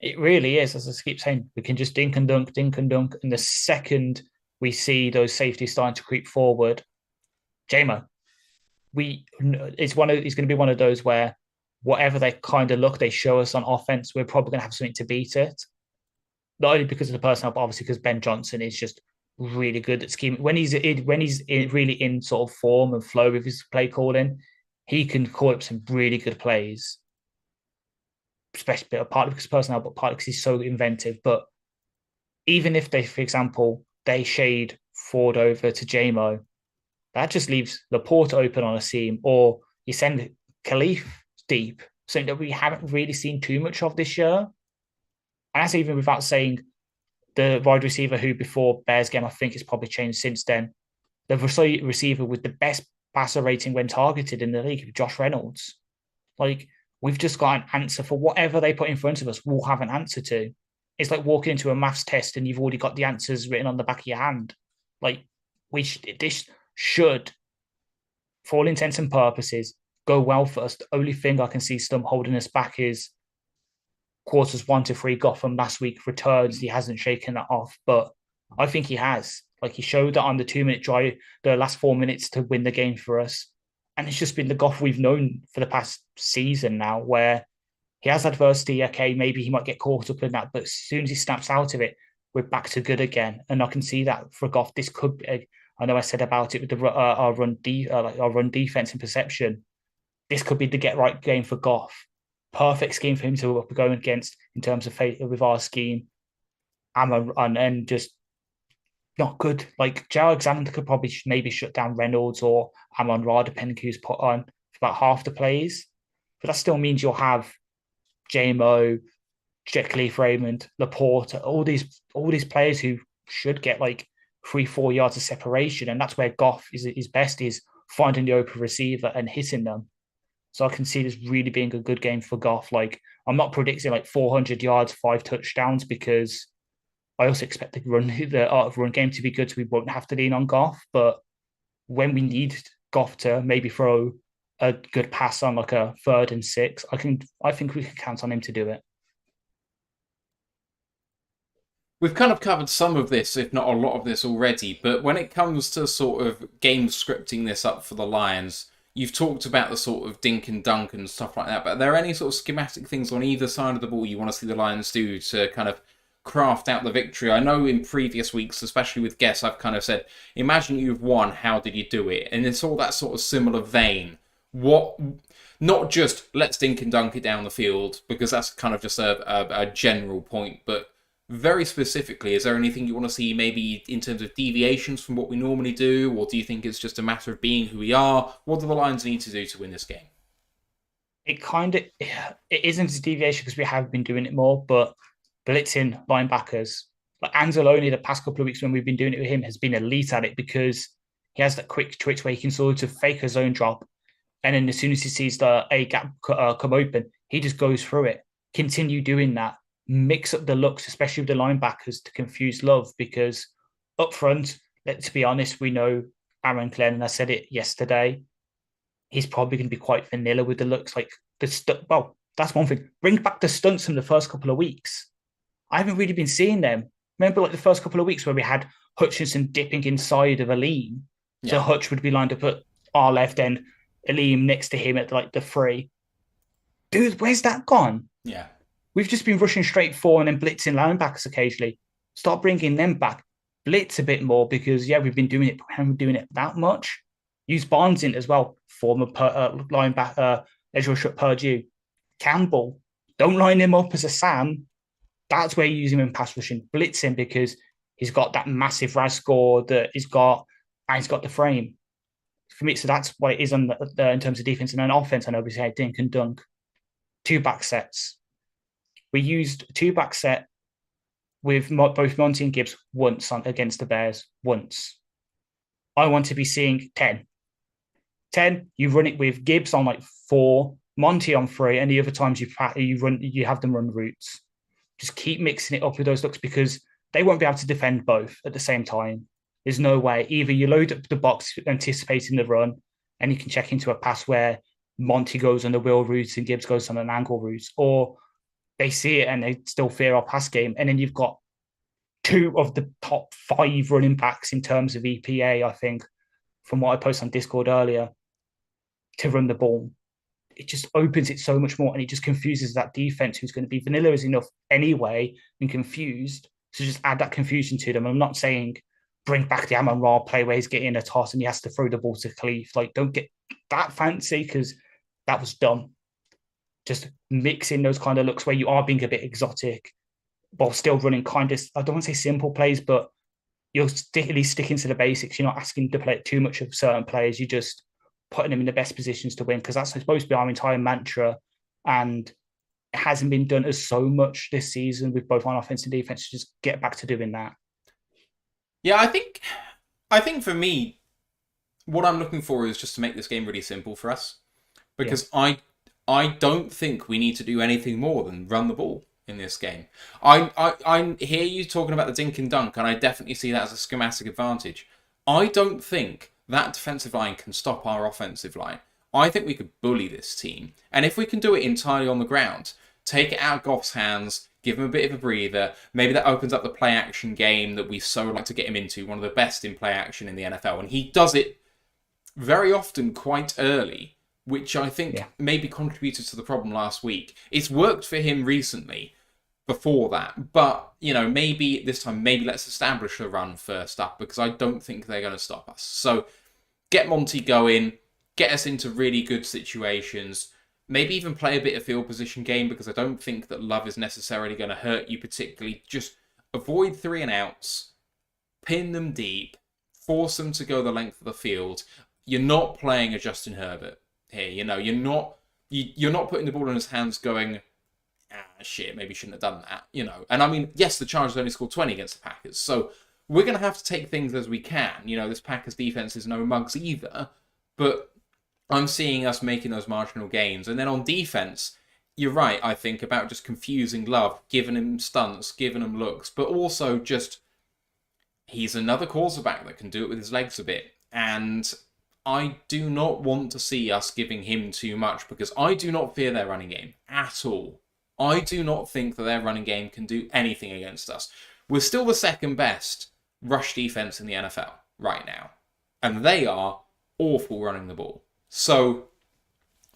It really is. As I keep saying, we can just dink and dunk. And the second we see those safeties starting to creep forward, JMO, it's going to be one of those where whatever they kind of look they show us on offense, we're probably going to have something to beat it. Not only because of the personnel, but obviously because Ben Johnson is just really good at scheming. When he's really in sort of form and flow with his play calling, he can call up some really good plays, especially partly because personnel, but partly because he's so inventive. But even if they, for example, they shade Ford over to JMO, that just leaves Laporte open on a seam, or you send Khalif deep, something that we haven't really seen too much of this year. And that's even without saying the wide receiver who before Bears game, I think it's probably changed since then. The receiver with the best passer rating when targeted in the league, Josh Reynolds. Like, we've just got an answer for whatever they put in front of us, we'll have an answer to. It's like walking into a maths test and you've already got the answers written on the back of your hand. Like, this should, for all intents and purposes, go well for us. The only thing I can see Stump holding us back is quarters 1 to 3 got from last week returns. He hasn't shaken that off, but I think he has. Like, he showed that on the 2-minute drive, the last 4 minutes to win the game for us. And it's just been the Goff we've known for the past season now, where he has adversity. Okay, maybe he might get caught up in that, but as soon as he snaps out of it, we're back to good again. And I can see that for Goff. This could be, I know I said about it with the our run defense and perception. This could be the get right game for Goff. Perfect scheme for him to go against in terms of with our scheme. And just not good. Like, Joe Alexander could probably maybe shut down Reynolds or Amon Ra, depending who's put on for about half the plays. But that still means you'll have JMO, Khalif Raymond, Laporte, all these players who should get like 3-4 yards of separation. And that's where Goff is best, is finding the open receiver and hitting them. So I can see this really being a good game for Goff. Like, I'm not predicting like 400 yards, 5 touchdowns, because I also expect the art of run game to be good, so we won't have to lean on Goff. But when we need Goff to maybe throw a good pass on like a 3rd and 6, I think we can count on him to do it. We've kind of covered some of this, if not a lot of this already, but when it comes to sort of game scripting this up for the Lions, you've talked about the sort of dink and dunk and stuff like that, but are there any sort of schematic things on either side of the ball you want to see the Lions do to kind of craft out the victory? I know in previous weeks, especially with guests, I've kind of said, imagine you've won, how did you do it? And it's all that sort of similar vein. Not just let's dink and dunk it down the field, because that's kind of just a general point, but very specifically, is there anything you want to see maybe in terms of deviations from what we normally do, or do you think it's just a matter of being who we are? What do the Lions need to do to win this game? It isn't a deviation because we have been doing it more, but blitzing linebackers, like Anzalone, the past couple of weeks when we've been doing it with him, has been elite at it, because he has that quick twitch where he can sort of fake a zone drop, and then as soon as he sees the A gap come open, he just goes through it. Continue doing that. Mix up the looks, especially with the linebackers, to confuse Love, because up front, let's be honest, we know Aaron Glenn, and I said it yesterday, he's probably going to be quite vanilla with the looks. Like, that's one thing. Bring back the stunts from the first couple of weeks. I haven't really been seeing them. Remember, like, the first couple of weeks where we had Hutchinson dipping inside of Aleem? Yeah. So Hutch would be lined up at our left end, Aleem next to him at like the 3. Dude, where's that gone? Yeah. We've just been rushing straight forward and then blitzing linebackers occasionally. Start bringing them back. Blitz a bit more, because, yeah, we've been doing it, but we haven't been doing it that much. Use Barnes in as well. Former linebacker, edge rusher at Purdue. Campbell, don't line him up as a Sam. That's where you use him in pass rushing. Blitz him, because he's got that massive RAS score that he's got the frame. For me, so that's what it is on in terms of defense. And then offense, I know we say dink and dunk. 2 back sets. We used a 2-back set with both Monty and Gibbs once against the Bears. Once. I want to be seeing 10. 10, you run it with Gibbs on like 4, Monty on 3, and the other times you have them run routes. Just keep mixing it up with those looks, because they won't be able to defend both at the same time. There's no way. Either you load up the box anticipating the run, and you can check into a pass where Monty goes on the wheel route and Gibbs goes on an angle route, or they see it and they still fear our pass game. And then you've got 2 of the top 5 running backs in terms of EPA, I think, from what I posted on Discord earlier, to run the ball. It just opens it so much more, and it just confuses that defense, who's going to be vanilla as enough anyway and confused. So just add that confusion to them. I'm not saying bring back the Amon Ra play where he's getting a toss and he has to throw the ball to Khalif. Like, don't get that fancy, because that was done. Just mixing those kind of looks where you are being a bit exotic, while still running kind of, I don't want to say simple plays, but you're at least sticking to the basics. You're not asking to play too much of certain players. You're just putting them in the best positions to win, because that's supposed to be our entire mantra. And it hasn't been done as so much this season with both on offense and defense. Just get back to doing that. Yeah, I think for me, what I'm looking for is just to make this game really simple for us, because I don't think we need to do anything more than run the ball in this game. I hear you talking about the dink and dunk, and I definitely see that as a schematic advantage. I don't think that defensive line can stop our offensive line. I think we could bully this team, and if we can do it entirely on the ground, take it out of Goff's hands, give him a bit of a breather. Maybe that opens up the play action game that we so like to get him into, one of the best in play action in the NFL, and he does it very often quite early, which I think maybe contributed to the problem last week. It's worked for him recently before that, but, you know, maybe this time, maybe let's establish a run first up, because I don't think they're going to stop us. So get Monty going, get us into really good situations, maybe even play a bit of field position game, because I don't think that Love is necessarily going to hurt you particularly. Just avoid 3 and outs, pin them deep, force them to go the length of the field. You're not playing a Justin Herbert here. You know, you're not putting the ball in his hands going, shit, maybe shouldn't have done that, you know. And I mean, yes, the Chargers only scored 20 against the Packers, so we're going to have to take things as we can. You know, this Packers defense is no mugs either, but I'm seeing us making those marginal gains. And then on defense, you're right, I think, about just confusing Love, giving him stunts, giving him looks, but also just, he's another quarterback that can do it with his legs a bit. And I do not want to see us giving him too much, because I do not fear their running game at all. I do not think that their running game can do anything against us. We're still the second best rush defense in the NFL right now, and they are awful running the ball. So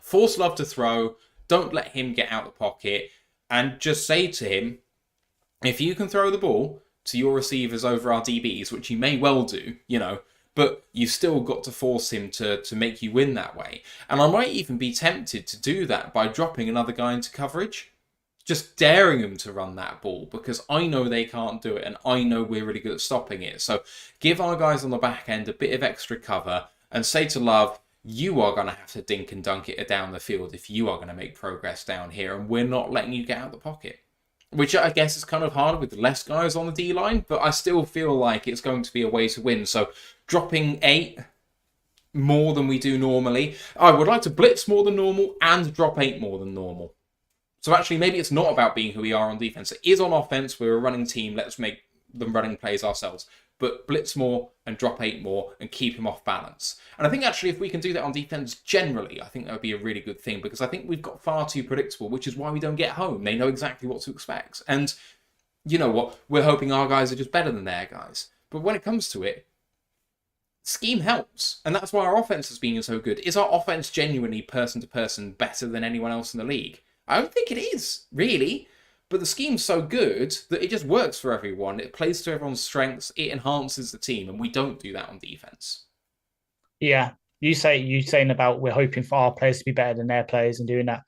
force Love to throw, don't let him get out the pocket, and just say to him, if you can throw the ball to your receivers over our DBs, which you may well do, you know, but you've still got to force him to make you win that way. And I might even be tempted to do that by dropping another guy into coverage, just daring them to run that ball, because I know they can't do it, and I know we're really good at stopping it. So give our guys on the back end a bit of extra cover, and say to Love, you are going to have to dink and dunk it down the field if you are going to make progress down here, and we're not letting you get out of the pocket. Which I guess is kind of hard with less guys on the D-line, but I still feel like it's going to be a way to win. So dropping 8 more than we do normally. I would like to blitz more than normal and drop 8 more than normal. So actually, maybe it's not about being who we are on defense. It is on offense. We're a running team. Let's make them running plays ourselves. But blitz more and drop 8 more and keep him off balance. And I think actually if we can do that on defense generally, I think that would be a really good thing, because I think we've got far too predictable, which is why we don't get home. They know exactly what to expect. And you know what? We're hoping our guys are just better than their guys. But when it comes to it, scheme helps. And that's why our offense has been so good. Is our offense genuinely person to person better than anyone else in the league? I don't think it is, really. But the scheme's so good that it just works for everyone. It plays to everyone's strengths. It enhances the team, and we don't do that on defense. Yeah, you saying about we're hoping for our players to be better than their players and doing that.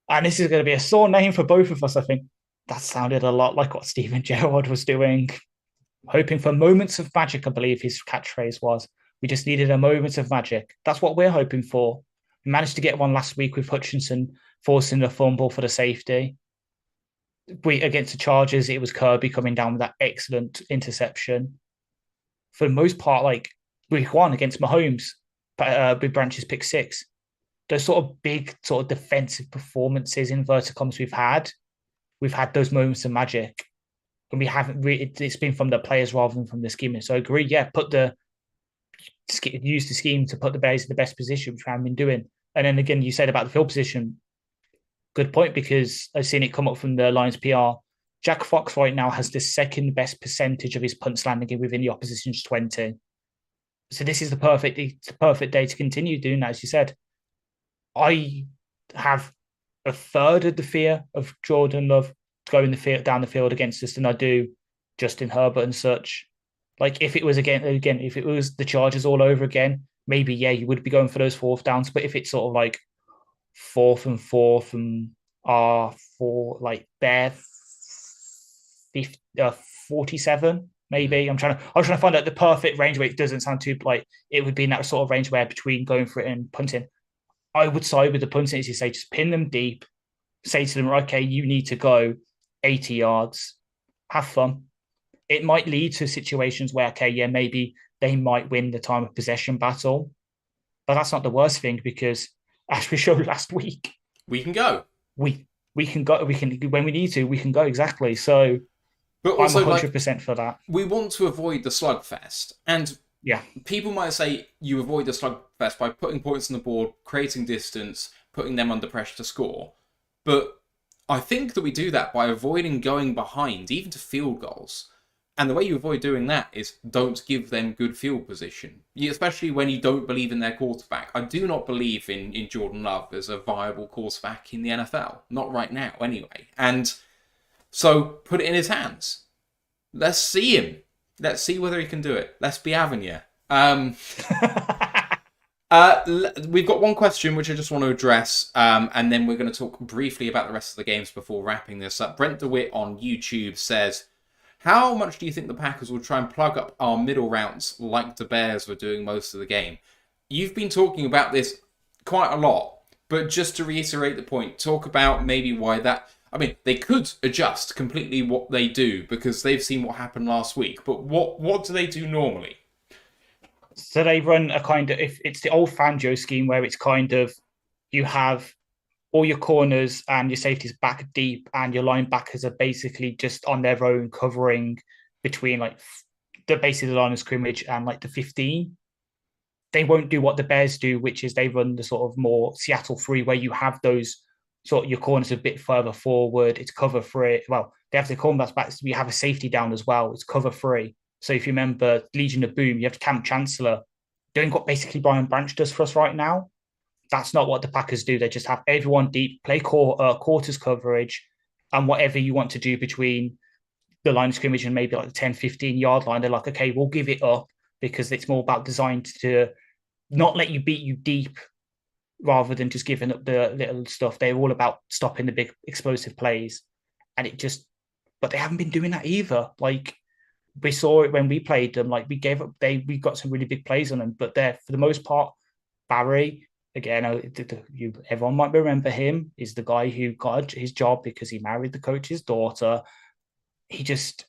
And this is going to be a sore name for both of us, I think. That sounded a lot like what Steven Gerrard was doing. Hoping for moments of magic, I believe his catchphrase was. We just needed a moment of magic. That's what we're hoping for. We managed to get one last week with Hutchinson forcing the fumble for the safety. Against the Chargers, it was Kirby coming down with that excellent interception. For the most part, like week 1 against Mahomes, Big Branch's pick 6. Those sort of big sort of defensive performances in verticals we've had those moments of magic. And we haven't really, it's been from the players rather than from the scheme. So I agree, use the scheme to put the Bears in the best position, which we haven't been doing. And then again, you said about the field position. Good point, because I've seen it come up from the Lions PR. Jack Fox right now has the second best percentage of his punts landing within the opposition's 20. So this is the perfect day to continue doing that, as you said. I have a third of the fear of Jordan Love going down the field against us than I do Justin Herbert and such. Like if it was if it was the Chargers all over again, maybe you would be going for those 4th downs. But if it's sort of like 4th and 4th and are for like their 47, maybe. I'm trying to find out the perfect range where it doesn't sound too like it would be in that sort of range where between going for it and punting. I would side with the punting as you say, just pin them deep, say to them, okay, you need to go 80 yards, have fun. It might lead to situations where, okay, yeah, maybe they might win the time of possession battle, but that's not the worst thing because, as we showed last week, we can go. We can go. We can when we need to. We can go exactly. So, but also, I'm 100% for that. We want to avoid the slugfest, and yeah, people might say you avoid the slugfest by putting points on the board, creating distance, putting them under pressure to score. But I think that we do that by avoiding going behind, even to field goals. And the way you avoid doing that is don't give them good field position, especially when you don't believe in their quarterback. I do not believe in Jordan Love as a viable quarterback in the NFL. Not right now, anyway. And so put it in his hands. Let's see him. Let's see whether he can do it. Let's be having you. We've got one question which I just want to address, and then we're going to talk briefly about the rest of the games before wrapping this up. Brent DeWitt on YouTube says, how much do you think the Packers will try and plug up our middle routes like the Bears were doing most of the game? You've been talking about this quite a lot, but just to reiterate the point, talk about maybe why that... I mean, they could adjust completely what they do because they've seen what happened last week, but what do they do normally? So they run a kind of... If it's the old Fangio scheme where it's kind of... You have all your corners and your safeties back deep and your linebackers are basically just on their own covering between like basically the line of scrimmage and like the 15. They won't do what the Bears do, which is they run the sort of more Seattle 3 where you have those sort of your corners a bit further forward. It's cover 3. Well, they have to call them back. We have a safety down as well. It's cover 3. So if you remember Legion of Boom, you have Camp Chancellor doing what basically Brian Branch does for us right now. That's not what the Packers do. They just have everyone deep, play quarters coverage, and whatever you want to do between the line of scrimmage and maybe like the 10, 15-yard line, they're like, okay, we'll give it up because it's more about designed to not let you beat you deep rather than just giving up the little stuff. They're all about stopping the big explosive plays. And but they haven't been doing that either. Like, we saw it when we played them. Like, we got some really big plays on them, but they're, for the most part, Barry... Again, everyone might remember him. Is the guy who got his job because he married the coach's daughter. He just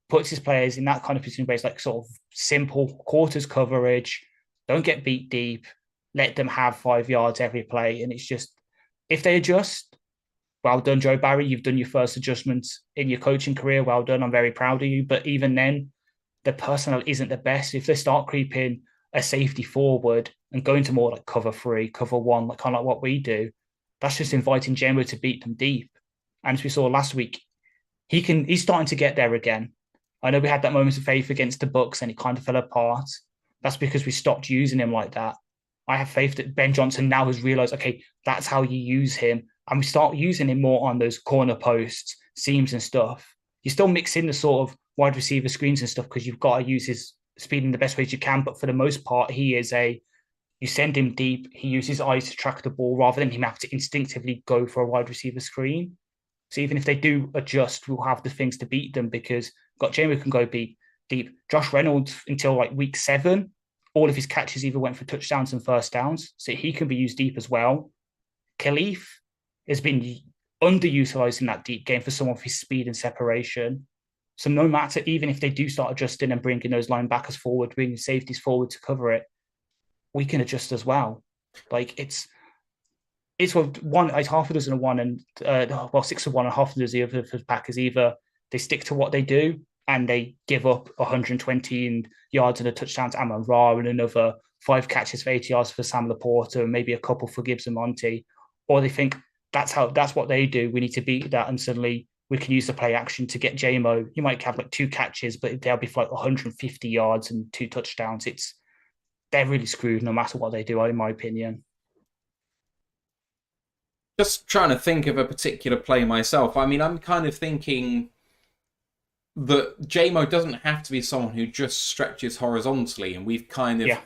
puts his players in that kind of position where it's like sort of simple quarters coverage. Don't get beat deep. Let them have 5 yards every play. And it's just, if they adjust, well done, Joe Barry. You've done your first adjustments in your coaching career. Well done. I'm very proud of you. But even then, the personnel isn't the best. If they start creeping a safety forward and going to more like cover 3, cover 1, like kind of like what we do, that's just inviting Jamo to beat them deep. And as we saw last week, he's starting to get there again. I know we had that moment of faith against the Bucks and it kind of fell apart. That's because we stopped using him like that. I have faith that Ben Johnson now has realized, okay, that's how you use him. And we start using him more on those corner posts, seams and stuff. You still mix in the sort of wide receiver screens and stuff because you've got to use his speed in the best ways you can, but for the most part, you send him deep, he uses his eyes to track the ball rather than him have to instinctively go for a wide receiver screen. So even if they do adjust, we'll have the things to beat them because Jamo can go deep. Josh Reynolds, until like week 7, all of his catches either went for touchdowns and first downs, so he can be used deep as well. Khalif has been underutilized in that deep game for some of his speed and separation. So no matter, even if they do start adjusting and bringing those linebackers forward, bringing safeties forward to cover it, we can adjust as well. Like it's one, it's half a dozen of one and 6 of one and half a dozen of the other for the Packers. Either they stick to what they do and they give up 120 yards and a touchdown to Amon Ra and another 5 catches for 80 yards for Sam Laporta and maybe a couple for Gibbs and Monty, or they think that's what they do. We need to beat that, and suddenly we can use the play action to get Jamo. You might have like 2 catches, but they'll be for like 150 yards and 2 touchdowns. They're really screwed no matter what they do, in my opinion. Just trying to think of a particular play myself. I mean, I'm kind of thinking that Jamo doesn't have to be someone who just stretches horizontally, and we've kind of... Yeah.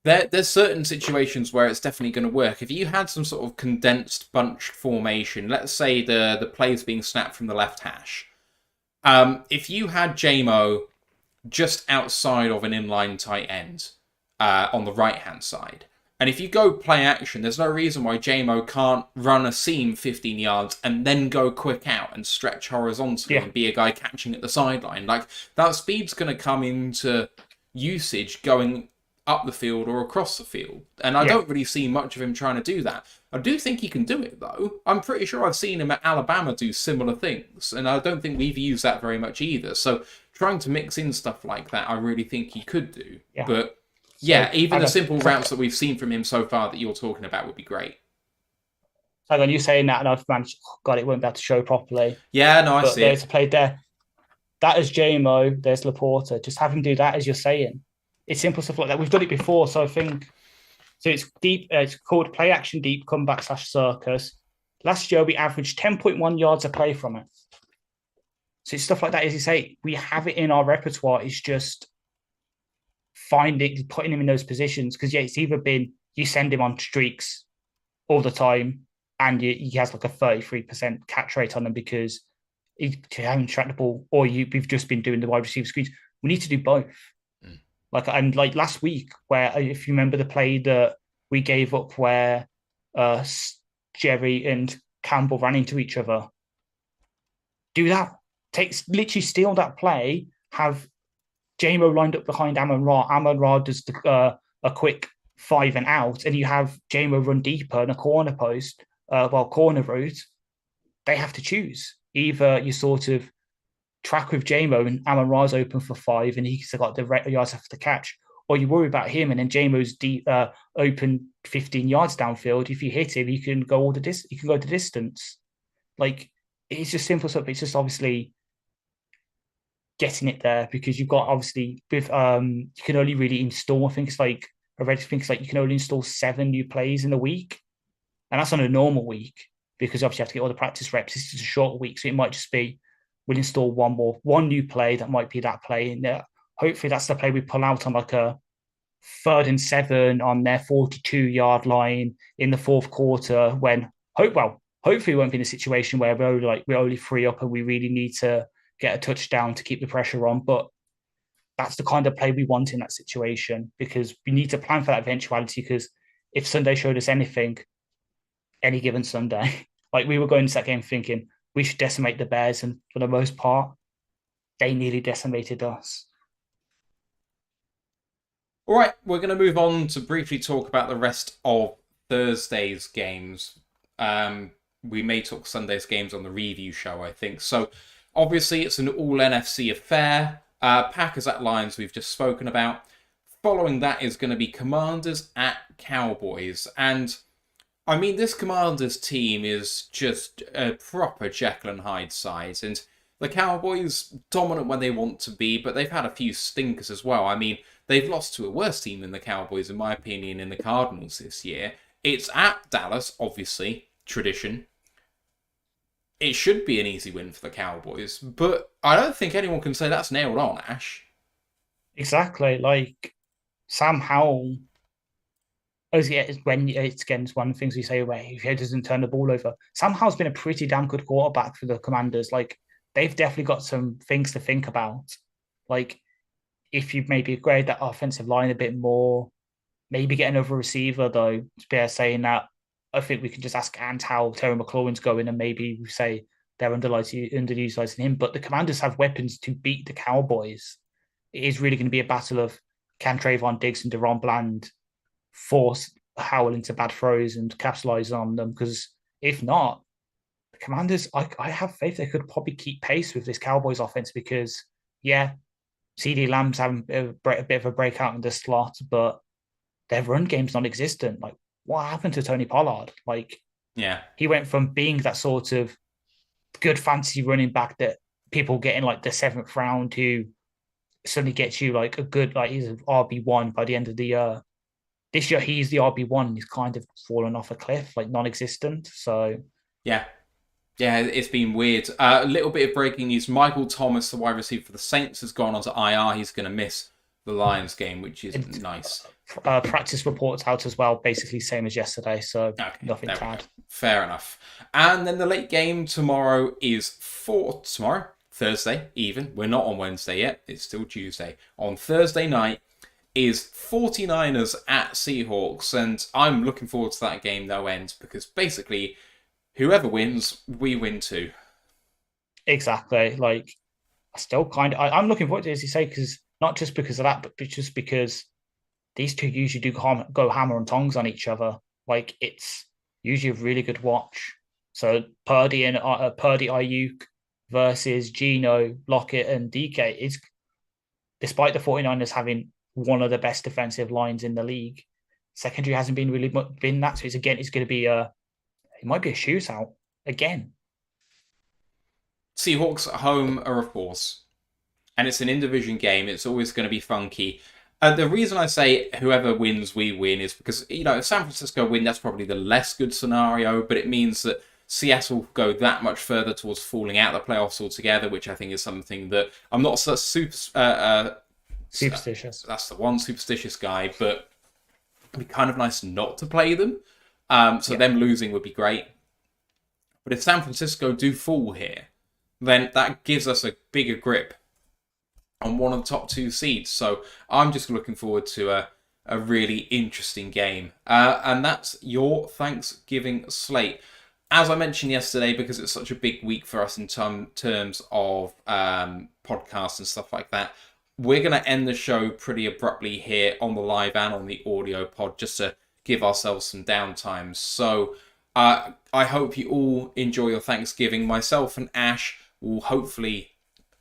There's certain situations where it's definitely going to work. If you had some sort of condensed bunch formation, let's say the play's being snapped from the left hash. If you had JMO just outside of an inline tight end on the right-hand side, and if you go play action, there's no reason why JMO can't run a seam 15 yards and then go quick out and stretch horizontally and be a guy catching at the sideline. Like, that speed's going to come into usage going up the field or across the field. And I don't really see much of him trying to do that. I do think he can do it, though. I'm pretty sure I've seen him at Alabama do similar things, and I don't think we've used that very much either. So trying to mix in stuff like that, I really think he could do. Yeah. But even the simple routes that we've seen from him so far that you're talking about would be great. So when you're saying that, and I've managed, it won't be able to show properly. Yeah, no, I see there's a play there. That is JMO, there's Laporta. Just have him do that as you're saying. It's simple stuff like that. We've done it before, so I think... So it's deep. It's called play action deep comeback / circus. Last year, we averaged 10.1 yards a play from it. So it's stuff like that. As you say, we have it in our repertoire. It's just putting him in those positions. Because, it's either been you send him on streaks all the time and he has like a 33% catch rate on them because he hasn't tracked the ball, or we've just been doing the wide receiver screens. We need to do both. Like last week, where if you remember the play that we gave up where Jerry and Campbell ran into each other, do that. Literally steal that play, have JMO lined up behind Amon Ra. Amon Ra does a quick 5 and out, and you have JMO run deeper in a corner post, corner route. They have to choose. Either you sort of track with JMO and Amon Ra's open for 5 and he's got the yards after the catch, or you worry about him and then JMO's open 15 yards downfield. If you hit him, you can go the distance. Like, it's just simple stuff. It's just obviously getting it there, because you've got obviously with you can only really install, I read things like you can only install 7 new plays in a week, and that's on a normal week because obviously you have to get all the practice reps. This is a short week, so it might just be we'll install one new play that might be that play, and hopefully that's the play we pull out on like a 3rd and 7 on their 42-yard line in the 4th quarter, when hopefully we won't be in a situation where we're only 3 up and we really need to get a touchdown to keep the pressure on. But that's the kind of play we want in that situation, because we need to plan for that eventuality. Because if Sunday showed us anything, any given Sunday, like we were going into that game thinking we should decimate the Bears, and for the most part, they nearly decimated us. All right, we're going to move on to briefly talk about the rest of Thursday's games. We may talk Sunday's games on the review show, I think. So, obviously, it's an all-NFC affair. Packers at Lions, we've just spoken about. Following that is going to be Commanders at Cowboys. And, I mean, this Commanders team is just a proper Jekyll and Hyde size. And the Cowboys, dominant when they want to be, but they've had a few stinkers as well. I mean, they've lost to a worse team than the Cowboys, in my opinion, in the Cardinals this year. It's at Dallas, obviously, tradition. It should be an easy win for the Cowboys, but I don't think anyone can say that's nailed on, Ash. Exactly. Like, Sam Howell, when it's against one of the things we say, where he doesn't turn the ball over. Sam Howell's been a pretty damn good quarterback for the Commanders. Like, they've definitely got some things to think about. Like, if you maybe grade that offensive line a bit more, maybe get another receiver, though, to be saying that, I think we can just ask Ant how Terry McLaurin's going, and maybe we say they're underutilizing him. But the Commanders have weapons to beat the Cowboys. It is really going to be a battle of, can Trayvon Diggs and Deron Bland force Howell into bad throws and capitalize on them? Because if not, the Commanders, I have faith they could probably keep pace with this Cowboys offense, because, CeeDee Lamb's having a bit of a breakout in the slot, but their run game's non-existent. Like, what happened to Tony Pollard? Like, he went from being that sort of good fantasy running back that people get in like the 7th round, who suddenly gets you like a good, like, he's an RB1 by the end of the year. This year, he's the RB1, and he's kind of fallen off a cliff, like non-existent. So, yeah, it's been weird. A little bit of breaking news. Michael Thomas, the wide receiver for the Saints, has gone on to IR. He's going to miss the Lions game, which is It's- nice. Practice reports out as well, basically same as yesterday, so Okay, nothing there to we go. add. Fair enough. And then the late game tomorrow is Thursday even. We're not on Wednesday yet. It's still Tuesday. On Thursday night is 49ers at Seahawks. And I'm looking forward to that game no end because basically whoever wins, we win too. Exactly. Like, I still I'm looking forward to it, as you say, because not just because of that, but just because these two usually do go hammer and tongs on each other. Like, it's usually a really good watch. So Purdy Ayuk versus Geno, Lockett, and DK is, despite the 49ers having one of the best defensive lines in the league, secondary hasn't been really been that. So it's going to be it might be a shootout again. Seahawks at home are a force. And it's an in-division game. It's always going to be funky. The reason I say whoever wins, we win is because, if San Francisco win, that's probably the less good scenario, but it means that Seattle go that much further towards falling out of the playoffs altogether, which I think is something that I'm not so Superstitious. That's the one, superstitious guy, but it'd be kind of nice not to play them. Them losing would be great. But if San Francisco do fall here, then that gives us a bigger grip on one of the top two seeds. So I'm just looking forward to a really interesting game. And that's your Thanksgiving slate. As I mentioned yesterday, because it's such a big week for us in terms of podcasts and stuff like that, we're going to end the show pretty abruptly here on the live and on the audio pod, just to give ourselves some downtime. So I hope you all enjoy your Thanksgiving. Myself and Ash will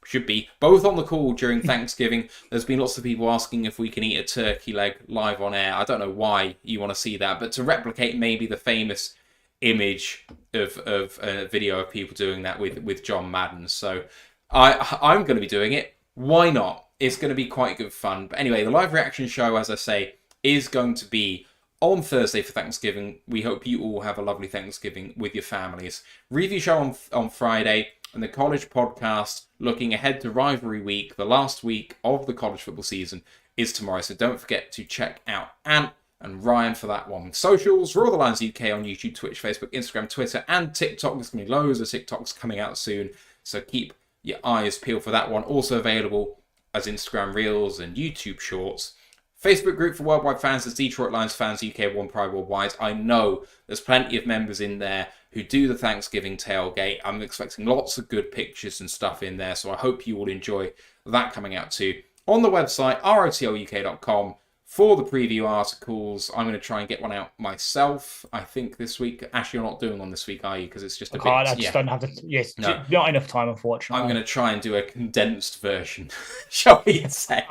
should be both on the call during Thanksgiving. There's been lots of people asking if we can eat a turkey leg live on air. I don't know why you want to see that, but to replicate maybe the famous image of a video of people doing that with John Madden. So I'm going to be doing it. Why not? It's going to be quite good fun. But anyway, the live reaction show, as I say, is going to be on Thursday for Thanksgiving. We hope you all have a lovely Thanksgiving with your families. Review show on Friday. And the college podcast, looking ahead to rivalry week, the last week of the college football season, is tomorrow. So don't forget to check out Ant and Ryan for that one. Socials, Raw the Lions UK on YouTube, Twitch, Facebook, Instagram, Twitter, and TikTok. There's going to be loads of TikToks coming out soon. So keep your eyes peeled for that one. Also available as Instagram Reels and YouTube Shorts. Facebook group for worldwide fans is Detroit Lions Fans UK One Pride Worldwide. I know there's plenty of members in there who do the Thanksgiving tailgate. I'm expecting lots of good pictures and stuff in there, so I hope you will enjoy that coming out too. On the website, rotluk.com, for the preview articles. I'm going to try and get one out myself, I think, this week. Actually, you're not doing one this week, are you? Because it's just a bit... I just don't have the... Yes, No. not enough time, unfortunately. I'm going to try and do a condensed version, shall we say.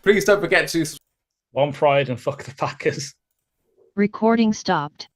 Please don't forget to... One pride and fuck the Packers. Recording stopped.